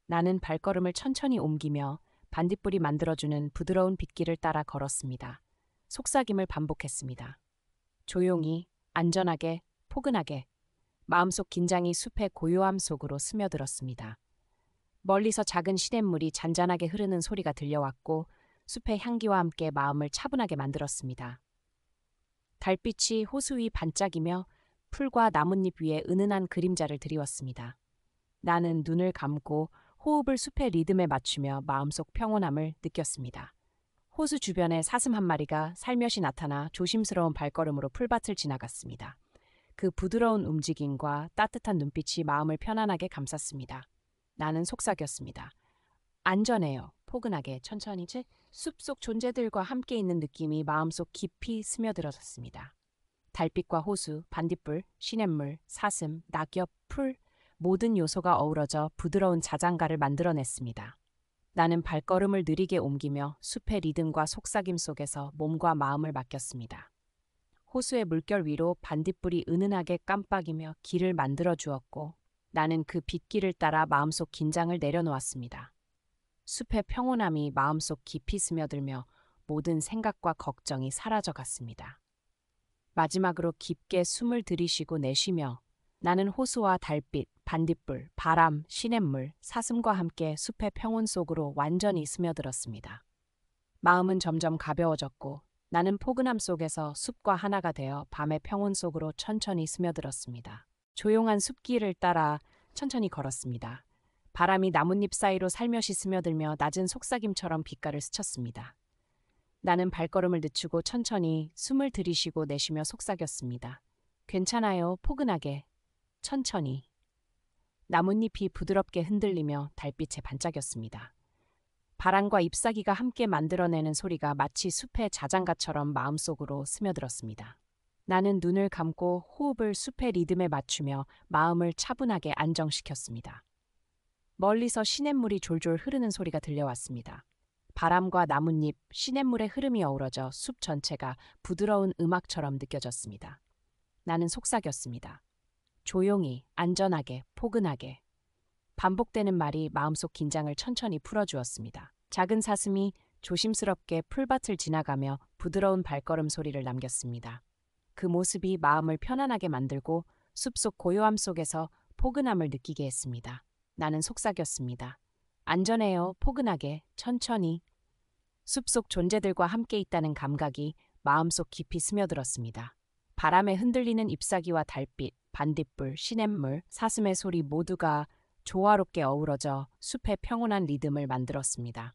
나는 발걸음을 천천히 옮기며 반딧불이 만들어주는 부드러운 빗길을 따라 걸었습니다. 속삭임을 반복했습니다. 조용히, 안전하게, 포근하게. 마음속 긴장이 숲의 고요함 속으로 스며들었습니다. 멀리서 작은 시냇물이 잔잔하게 흐르는 소리가 들려왔고 숲의 향기와 함께 마음을 차분하게 만들었습니다. 달빛이 호수 위 반짝이며 풀과 나뭇잎 위에 은은한 그림자를 드리웠습니다. 나는 눈을 감고 호흡을 숲의 리듬에 맞추며 마음속 평온함을 느꼈습니다. 호수 주변에 사슴 한 마리가 살며시 나타나 조심스러운 발걸음으로 풀밭을 지나갔습니다. 그 부드러운 움직임과 따뜻한 눈빛이 마음을 편안하게 감쌌습니다. 나는 속삭였습니다. 안전해요. 포근하게 천천히 숲속 존재들과 함께 있는 느낌이 마음속 깊이 스며들었습니다. 달빛과 호수, 반딧불, 시냇물, 사슴, 낙엽, 풀 모든 요소가 어우러져 부드러운 자장가를 만들어냈습니다. 나는 발걸음을 느리게 옮기며 숲의 리듬과 속삭임 속에서 몸과 마음을 맡겼습니다. 호수의 물결 위로 반딧불이 은은하게 깜빡이며 길을 만들어 주었고 나는 그 빗길을 따라 마음속 긴장을 내려놓았습니다. 숲의 평온함이 마음속 깊이 스며들며 모든 생각과 걱정이 사라져갔습니다. 마지막으로 깊게 숨을 들이쉬고 내쉬며 나는 호수와 달빛, 반딧불, 바람, 시냇물, 사슴과 함께 숲의 평온 속으로 완전히 스며들었습니다. 마음은 점점 가벼워졌고 나는 포근함 속에서 숲과 하나가 되어 밤의 평온 속으로 천천히 스며들었습니다. 조용한 숲길을 따라 천천히 걸었습니다. 바람이 나뭇잎 사이로 살며시 스며들며 낮은 속삭임처럼 귓가를 스쳤습니다. 나는 발걸음을 늦추고 천천히 숨을 들이쉬고 내쉬며 속삭였습니다. 괜찮아요, 포근하게. 천천히. 나뭇잎이 부드럽게 흔들리며 달빛에 반짝였습니다. 바람과 잎사귀가 함께 만들어내는 소리가 마치 숲의 자장가처럼 마음속으로 스며들었습니다. 나는 눈을 감고 호흡을 숲의 리듬에 맞추며 마음을 차분하게 안정시켰습니다. 멀리서 시냇물이 졸졸 흐르는 소리가 들려왔습니다. 바람과 나뭇잎, 시냇물의 흐름이 어우러져 숲 전체가 부드러운 음악처럼 느껴졌습니다. 나는 속삭였습니다. 조용히, 안전하게, 포근하게. 반복되는 말이 마음속 긴장을 천천히 풀어주었습니다. 작은 사슴이 조심스럽게 풀밭을 지나가며 부드러운 발걸음 소리를 남겼습니다. 그 모습이 마음을 편안하게 만들고 숲속 고요함 속에서 포근함을 느끼게 했습니다. 나는 속삭였습니다. 안전해요, 포근하게, 천천히. 숲속 존재들과 함께 있다는 감각이 마음속 깊이 스며들었습니다. 바람에 흔들리는 잎사귀와 달빛, 반딧불, 시냇물, 사슴의 소리 모두가 조화롭게 어우러져 숲의 평온한 리듬을 만들었습니다.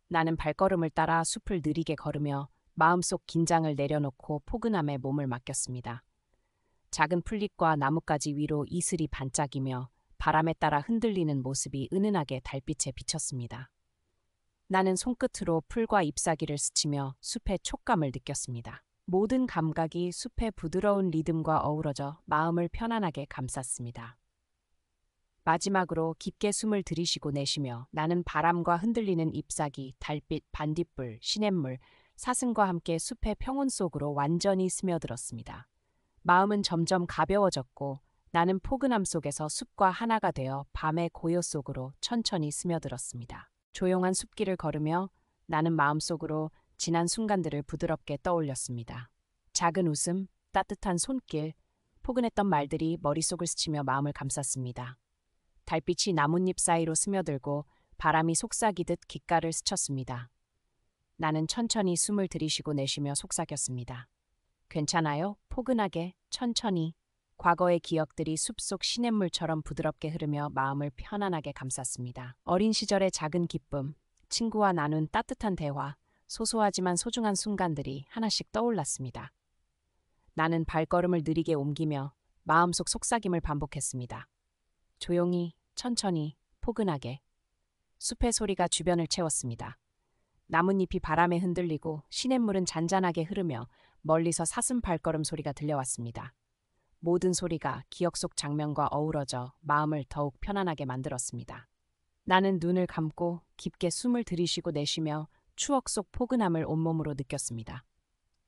나는 발걸음을 따라 숲을 느리게 걸으며 마음속 긴장을 내려놓고 포근함에 몸을 맡겼습니다. 작은 풀잎과 나뭇가지 위로 이슬이 반짝이며 바람에 따라 흔들리는 모습이 은은하게 달빛에 비쳤습니다. 나는 손끝으로 풀과 잎사귀를 스치며 숲의 촉감을 느꼈습니다. 모든 감각이 숲의 부드러운 리듬과 어우러져 마음을 편안하게 감쌌습니다. 마지막으로 깊게 숨을 들이쉬고 내쉬며 나는 바람과 흔들리는 잎사귀, 달빛, 반딧불, 시냇물, 사슴과 함께 숲의 평온 속으로 완전히 스며들었습니다. 마음은 점점 가벼워졌고 나는 포근함 속에서 숲과 하나가 되어 밤의 고요 속으로 천천히 스며들었습니다. 조용한 숲길을 걸으며 나는 마음속으로 지난 순간들을 부드럽게 떠올렸습니다. 작은 웃음, 따뜻한 손길, 포근했던 말들이 머릿속을 스치며 마음을 감쌌습니다. 달빛이 나뭇잎 사이로 스며들고 바람이 속삭이듯 귓가를 스쳤습니다. 나는 천천히 숨을 들이쉬고 내쉬며 속삭였습니다. 괜찮아요? 포근하게, 천천히. 과거의 기억들이 숲속 시냇물처럼 부드럽게 흐르며 마음을 편안하게 감쌌습니다. 어린 시절의 작은 기쁨, 친구와 나눈 따뜻한 대화, 소소하지만 소중한 순간들이 하나씩 떠올랐습니다. 나는 발걸음을 느리게 옮기며 마음속 속삭임을 반복했습니다. 조용히, 천천히, 포근하게. 숲의 소리가 주변을 채웠습니다. 나뭇잎이 바람에 흔들리고 시냇물은 잔잔하게 흐르며 멀리서 사슴 발걸음 소리가 들려왔습니다. 모든 소리가 기억 속 장면과 어우러져 마음을 더욱 편안하게 만들었습니다. 나는 눈을 감고 깊게 숨을 들이쉬고 내쉬며 추억 속 포근함을 온몸으로 느꼈습니다.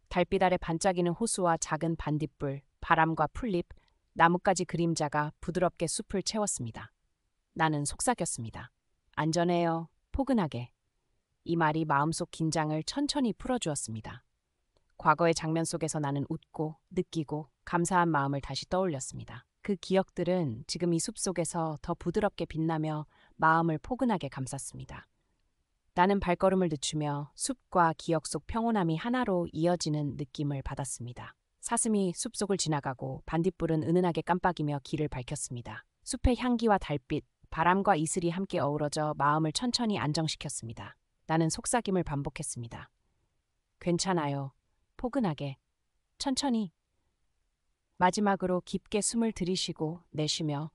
달빛 아래 반짝이는 호수와 작은 반딧불, 바람과 풀잎, 나뭇가지 그림자가 부드럽게 숲을 채웠습니다. 나는 속삭였습니다. 안전해요, 포근하게. 이 말이 마음속 긴장을 천천히 풀어주었습니다. 과거의 장면 속에서 나는 웃고 느끼고 감사한 마음을 다시 떠올렸습니다. 그 기억들은 지금 이 숲속에서 더 부드럽게 빛나며 마음을 포근하게 감쌌습니다. 나는 발걸음을 늦추며 숲과 기억 속 평온함이 하나로 이어지는 느낌을 받았습니다. 사슴이 숲속을 지나가고 반딧불은 은은하게 깜빡이며 길을 밝혔습니다. 숲의 향기와 달빛, 바람과 이슬이 함께 어우러져 마음을 천천히 안정시켰습니다. 나는 속삭임을 반복했습니다. 괜찮아요. 포근하게. 천천히. 마지막으로 깊게 숨을 들이쉬고 내쉬며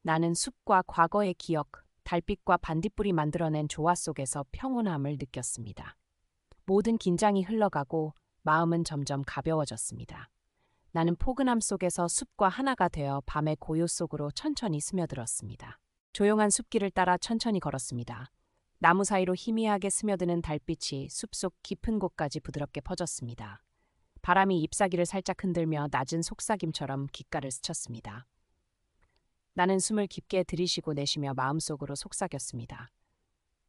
나는 숲과 과거의 기억, 달빛과 반딧불이 만들어낸 조화 속에서 평온함을 느꼈습니다. 모든 긴장이 흘러가고 마음은 점점 가벼워졌습니다. 나는 포근함 속에서 숲과 하나가 되어 밤의 고요 속으로 천천히 스며들었습니다. 조용한 숲길을 따라 천천히 걸었습니다. 나무 사이로 희미하게 스며드는 달빛이 숲속 깊은 곳까지 부드럽게 퍼졌습니다. 바람이 잎사귀를 살짝 흔들며 낮은 속삭임처럼 귓가를 스쳤습니다. 나는 숨을 깊게 들이쉬고 내쉬며 마음속으로 속삭였습니다.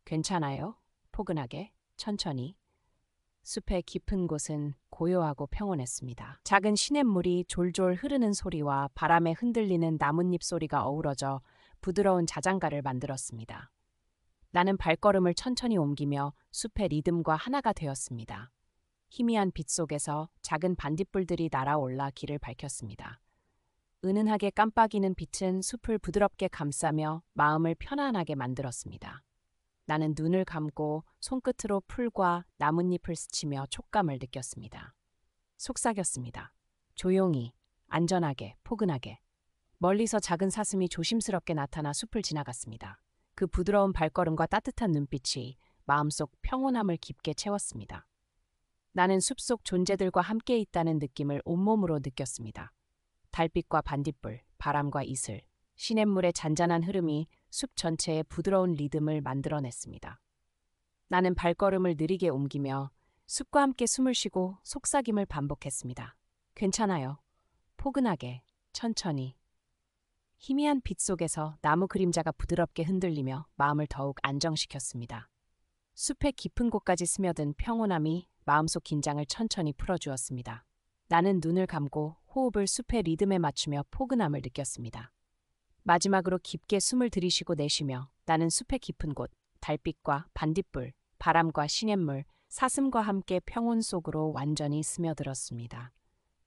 괜찮아요. 포근하게, 천천히. 숲의 깊은 곳은 고요하고 평온했습니다. 작은 시냇물이 졸졸 흐르는 소리와 바람에 흔들리는 나뭇잎 소리가 어우러져 부드러운 자장가를 만들었습니다. 나는 발걸음을 천천히 옮기며 숲의 리듬과 하나가 되었습니다. 희미한 빛 속에서 작은 반딧불들이 날아올라 길을 밝혔습니다. 은은하게 깜빡이는 빛은 숲을 부드럽게 감싸며 마음을 편안하게 만들었습니다. 나는 눈을 감고 손끝으로 풀과 나뭇잎을 스치며 촉감을 느꼈습니다. 속삭였습니다. 조용히, 안전하게, 포근하게. 멀리서 작은 사슴이 조심스럽게 나타나 숲을 지나갔습니다. 그 부드러운 발걸음과 따뜻한 눈빛이 마음속 평온함을 깊게 채웠습니다. 나는 숲속 존재들과 함께 있다는 느낌을 온몸으로 느꼈습니다. 달빛과 반딧불, 바람과 이슬, 시냇물의 잔잔한 흐름이 숲 전체에 부드러운 리듬을 만들어냈습니다. 나는 발걸음을 느리게 옮기며 숲과 함께 숨을 쉬고 속삭임을 반복했습니다. 괜찮아요. 포근하게, 천천히. 희미한 빛 속에서 나무 그림자가 부드럽게 흔들리며 마음을 더욱 안정시켰습니다. 숲의 깊은 곳까지 스며든 평온함이 마음속 긴장을 천천히 풀어주었습니다. 나는 눈을 감고 호흡을 숲의 리듬에 맞추며 포근함을 느꼈습니다. 마지막으로 깊게 숨을 들이쉬고 내쉬며 나는 숲의 깊은 곳, 달빛과 반딧불, 바람과 시냇물, 사슴과 함께 평온 속으로 완전히 스며들었습니다.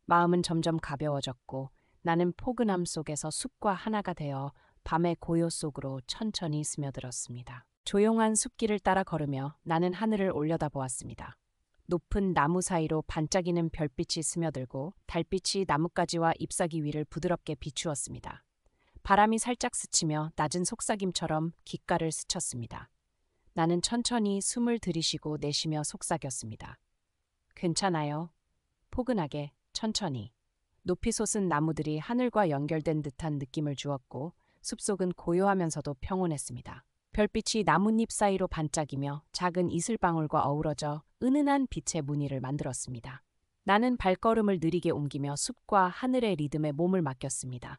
마음은 점점 가벼워졌고 나는 포근함 속에서 숲과 하나가 되어 밤의 고요 속으로 천천히 스며들었습니다. 조용한 숲길을 따라 걸으며 나는 하늘을 올려다보았습니다. 높은 나무 사이로 반짝이는 별빛이 스며들고 달빛이 나뭇가지와 잎사귀 위를 부드럽게 비추었습니다. 바람이 살짝 스치며 낮은 속삭임처럼 귓가를 스쳤습니다. 나는 천천히 숨을 들이쉬고 내쉬며 속삭였습니다. 괜찮아요. 포근하게, 천천히. 높이 솟은 나무들이 하늘과 연결된 듯한 느낌을 주었고 숲속은 고요하면서도 평온했습니다. 별빛이 나뭇잎 사이로 반짝이며 작은 이슬방울과 어우러져 은은한 빛의 무늬를 만들었습니다. 나는 발걸음을 느리게 옮기며 숲과 하늘의 리듬에 몸을 맡겼습니다.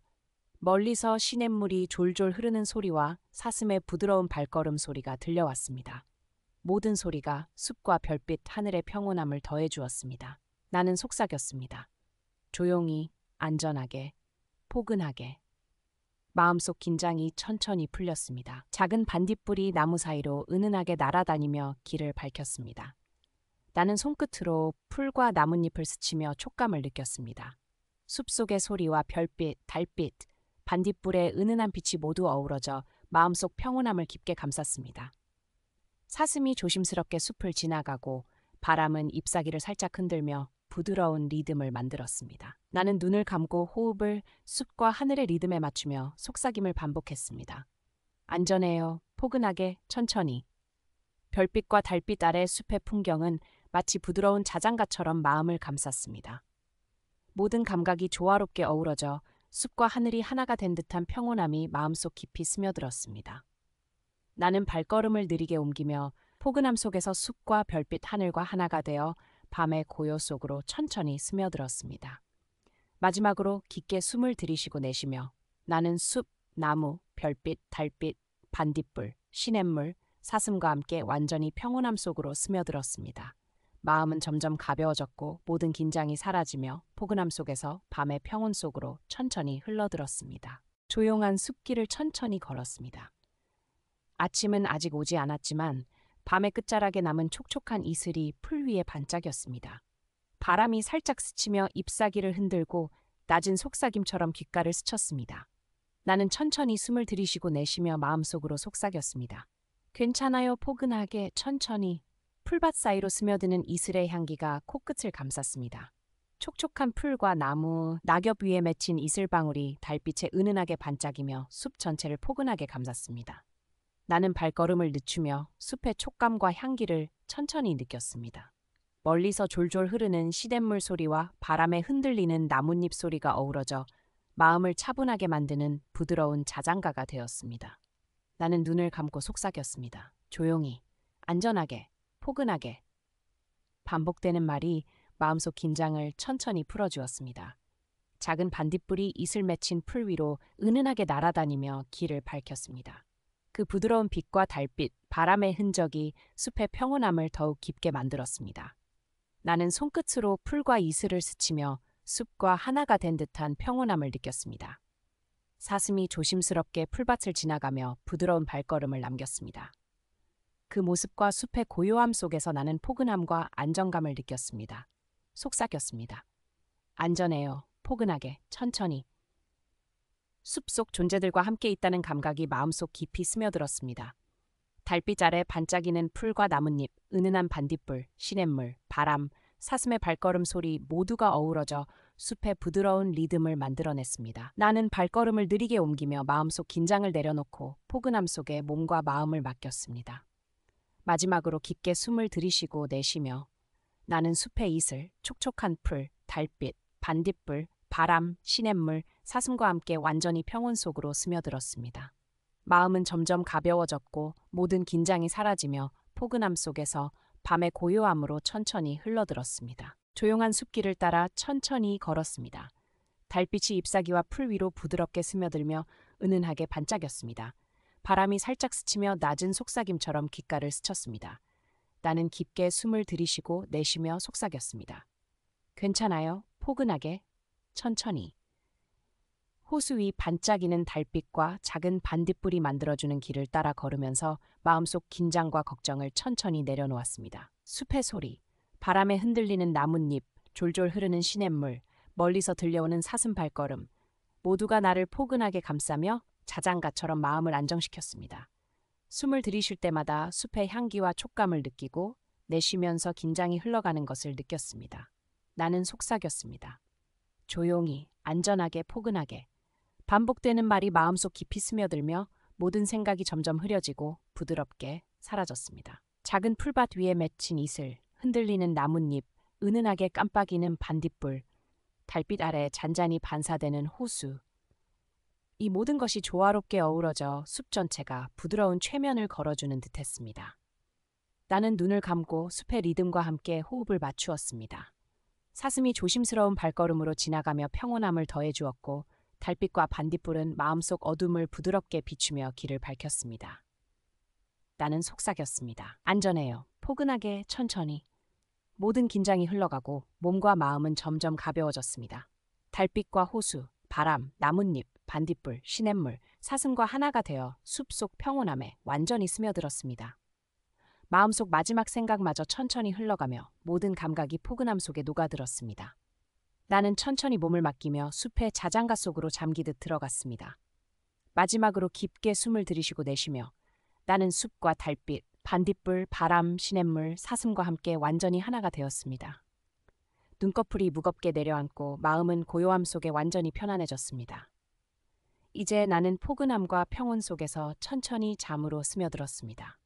멀리서 시냇물이 졸졸 흐르는 소리와 사슴의 부드러운 발걸음 소리가 들려왔습니다. 모든 소리가 숲과 별빛 하늘의 평온함을 더해주었습니다. 나는 속삭였습니다. 조용히, 안전하게, 포근하게. 마음속 긴장이 천천히 풀렸습니다. 작은 반딧불이 나무 사이로 은은하게 날아다니며 길을 밝혔습니다. 나는 손끝으로 풀과 나뭇잎을 스치며 촉감을 느꼈습니다. 숲속의 소리와 별빛, 달빛, 반딧불의 은은한 빛이 모두 어우러져 마음속 평온함을 깊게 감쌌습니다. 사슴이 조심스럽게 숲을 지나가고 바람은 잎사귀를 살짝 흔들며 부드러운 리듬을 만들었습니다. 나는 눈을 감고 호흡을 숲과 하늘의 리듬에 맞추며 속삭임을 반복했습니다. 안전해요. 포근하게, 천천히. 별빛과 달빛 아래 숲의 풍경은 마치 부드러운 자장가처럼 마음을 감쌌습니다. 모든 감각이 조화롭게 어우러져 숲과 하늘이 하나가 된 듯한 평온함이 마음속 깊이 스며들었습니다. 나는 발걸음을 느리게 옮기며 포근함 속에서 숲과 별빛 하늘과 하나가 되어 밤의 고요 속으로 천천히 스며들었습니다. 마지막으로 깊게 숨을 들이쉬고 내쉬며 나는 숲, 나무, 별빛, 달빛, 반딧불, 시냇물, 사슴과 함께 완전히 평온함 속으로 스며들었습니다. 마음은 점점 가벼워졌고 모든 긴장이 사라지며 포근함 속에서 밤의 평온 속으로 천천히 흘러들었습니다. 조용한 숲길을 천천히 걸었습니다. 아침은 아직 오지 않았지만 밤의 끝자락에 남은 촉촉한 이슬이 풀 위에 반짝였습니다. 바람이 살짝 스치며 잎사귀를 흔들고 낮은 속삭임처럼 귓가를 스쳤습니다. 나는 천천히 숨을 들이쉬고 내쉬며 마음속으로 속삭였습니다. 괜찮아요. 포근하게 천천히. 풀밭 사이로 스며드는 이슬의 향기가 코끝을 감쌌습니다. 촉촉한 풀과 나무, 낙엽 위에 맺힌 이슬방울이 달빛에 은은하게 반짝이며 숲 전체를 포근하게 감쌌습니다. 나는 발걸음을 늦추며 숲의 촉감과 향기를 천천히 느꼈습니다. 멀리서 졸졸 흐르는 시냇물 소리와 바람에 흔들리는 나뭇잎 소리가 어우러져 마음을 차분하게 만드는 부드러운 자장가가 되었습니다. 나는 눈을 감고 속삭였습니다. 조용히, 안전하게, 포근하게. 반복되는 말이 마음속 긴장을 천천히 풀어주었습니다. 작은 반딧불이 이슬 맺힌 풀 위로 은은하게 날아다니며 길을 밝혔습니다. 그 부드러운 빛과 달빛, 바람의 흔적이 숲의 평온함을 더욱 깊게 만들었습니다. 나는 손끝으로 풀과 이슬을 스치며 숲과 하나가 된 듯한 평온함을 느꼈습니다. 사슴이 조심스럽게 풀밭을 지나가며 부드러운 발걸음을 남겼습니다. 그 모습과 숲의 고요함 속에서 나는 포근함과 안정감을 느꼈습니다. 속삭였습니다. 안전해요. 포근하게, 천천히. 숲속 존재들과 함께 있다는 감각이 마음속 깊이 스며들었습니다. 달빛 아래 반짝이는 풀과 나뭇잎, 은은한 반딧불, 시냇물, 바람, 사슴의 발걸음 소리 모두가 어우러져 숲의 부드러운 리듬을 만들어냈습니다. 나는 발걸음을 느리게 옮기며 마음속 긴장을 내려놓고 포근함 속에 몸과 마음을 맡겼습니다. 마지막으로 깊게 숨을 들이쉬고 내쉬며 나는 숲의 이슬, 촉촉한 풀, 달빛, 반딧불, 바람, 시냇물, 사슴과 함께 완전히 평온 속으로 스며들었습니다. 마음은 점점 가벼워졌고 모든 긴장이 사라지며 포근함 속에서 밤의 고요함으로 천천히 흘러들었습니다. 조용한 숲길을 따라 천천히 걸었습니다. 달빛이 잎사귀와 풀 위로 부드럽게 스며들며 은은하게 반짝였습니다. 바람이 살짝 스치며 낮은 속삭임처럼 귓가를 스쳤습니다. 나는 깊게 숨을 들이쉬고 내쉬며 속삭였습니다. 괜찮아요. 포근하게, 천천히. 호수 위 반짝이는 달빛과 작은 반딧불이 만들어주는 길을 따라 걸으면서 마음속 긴장과 걱정을 천천히 내려놓았습니다. 숲의 소리, 바람에 흔들리는 나뭇잎, 졸졸 흐르는 시냇물, 멀리서 들려오는 사슴 발걸음, 모두가 나를 포근하게 감싸며 자장가처럼 마음을 안정시켰습니다. 숨을 들이쉴 때마다 숲의 향기와 촉감을 느끼고 내쉬면서 긴장이 흘러가는 것을 느꼈습니다. 나는 속삭였습니다. 조용히, 안전하게, 포근하게. 반복되는 말이 마음속 깊이 스며들며 모든 생각이 점점 흐려지고 부드럽게 사라졌습니다. 작은 풀밭 위에 맺힌 이슬, 흔들리는 나뭇잎, 은은하게 깜빡이는 반딧불, 달빛 아래 잔잔히 반사되는 호수. 이 모든 것이 조화롭게 어우러져 숲 전체가 부드러운 최면을 걸어주는 듯했습니다. 나는 눈을 감고 숲의 리듬과 함께 호흡을 맞추었습니다. 사슴이 조심스러운 발걸음으로 지나가며 평온함을 더해주었고 달빛과 반딧불은 마음속 어둠을 부드럽게 비추며 길을 밝혔습니다. 나는 속삭였습니다. 안전해요. 포근하게, 천천히. 모든 긴장이 흘러가고 몸과 마음은 점점 가벼워졌습니다. 달빛과 호수, 바람, 나뭇잎, 반딧불, 시냇물, 사슴과 하나가 되어 숲속 평온함에 완전히 스며들었습니다. 마음속 마지막 생각마저 천천히 흘러가며 모든 감각이 포근함 속에 녹아들었습니다. 나는 천천히 몸을 맡기며 숲의 자장가 속으로 잠기듯 들어갔습니다. 마지막으로 깊게 숨을 들이쉬고 내쉬며 나는 숲과 달빛, 반딧불, 바람, 시냇물, 사슴과 함께 완전히 하나가 되었습니다. 눈꺼풀이 무겁게 내려앉고 마음은 고요함 속에 완전히 편안해졌습니다. 이제 나는 포근함과 평온 속에서 천천히 잠으로 스며들었습니다.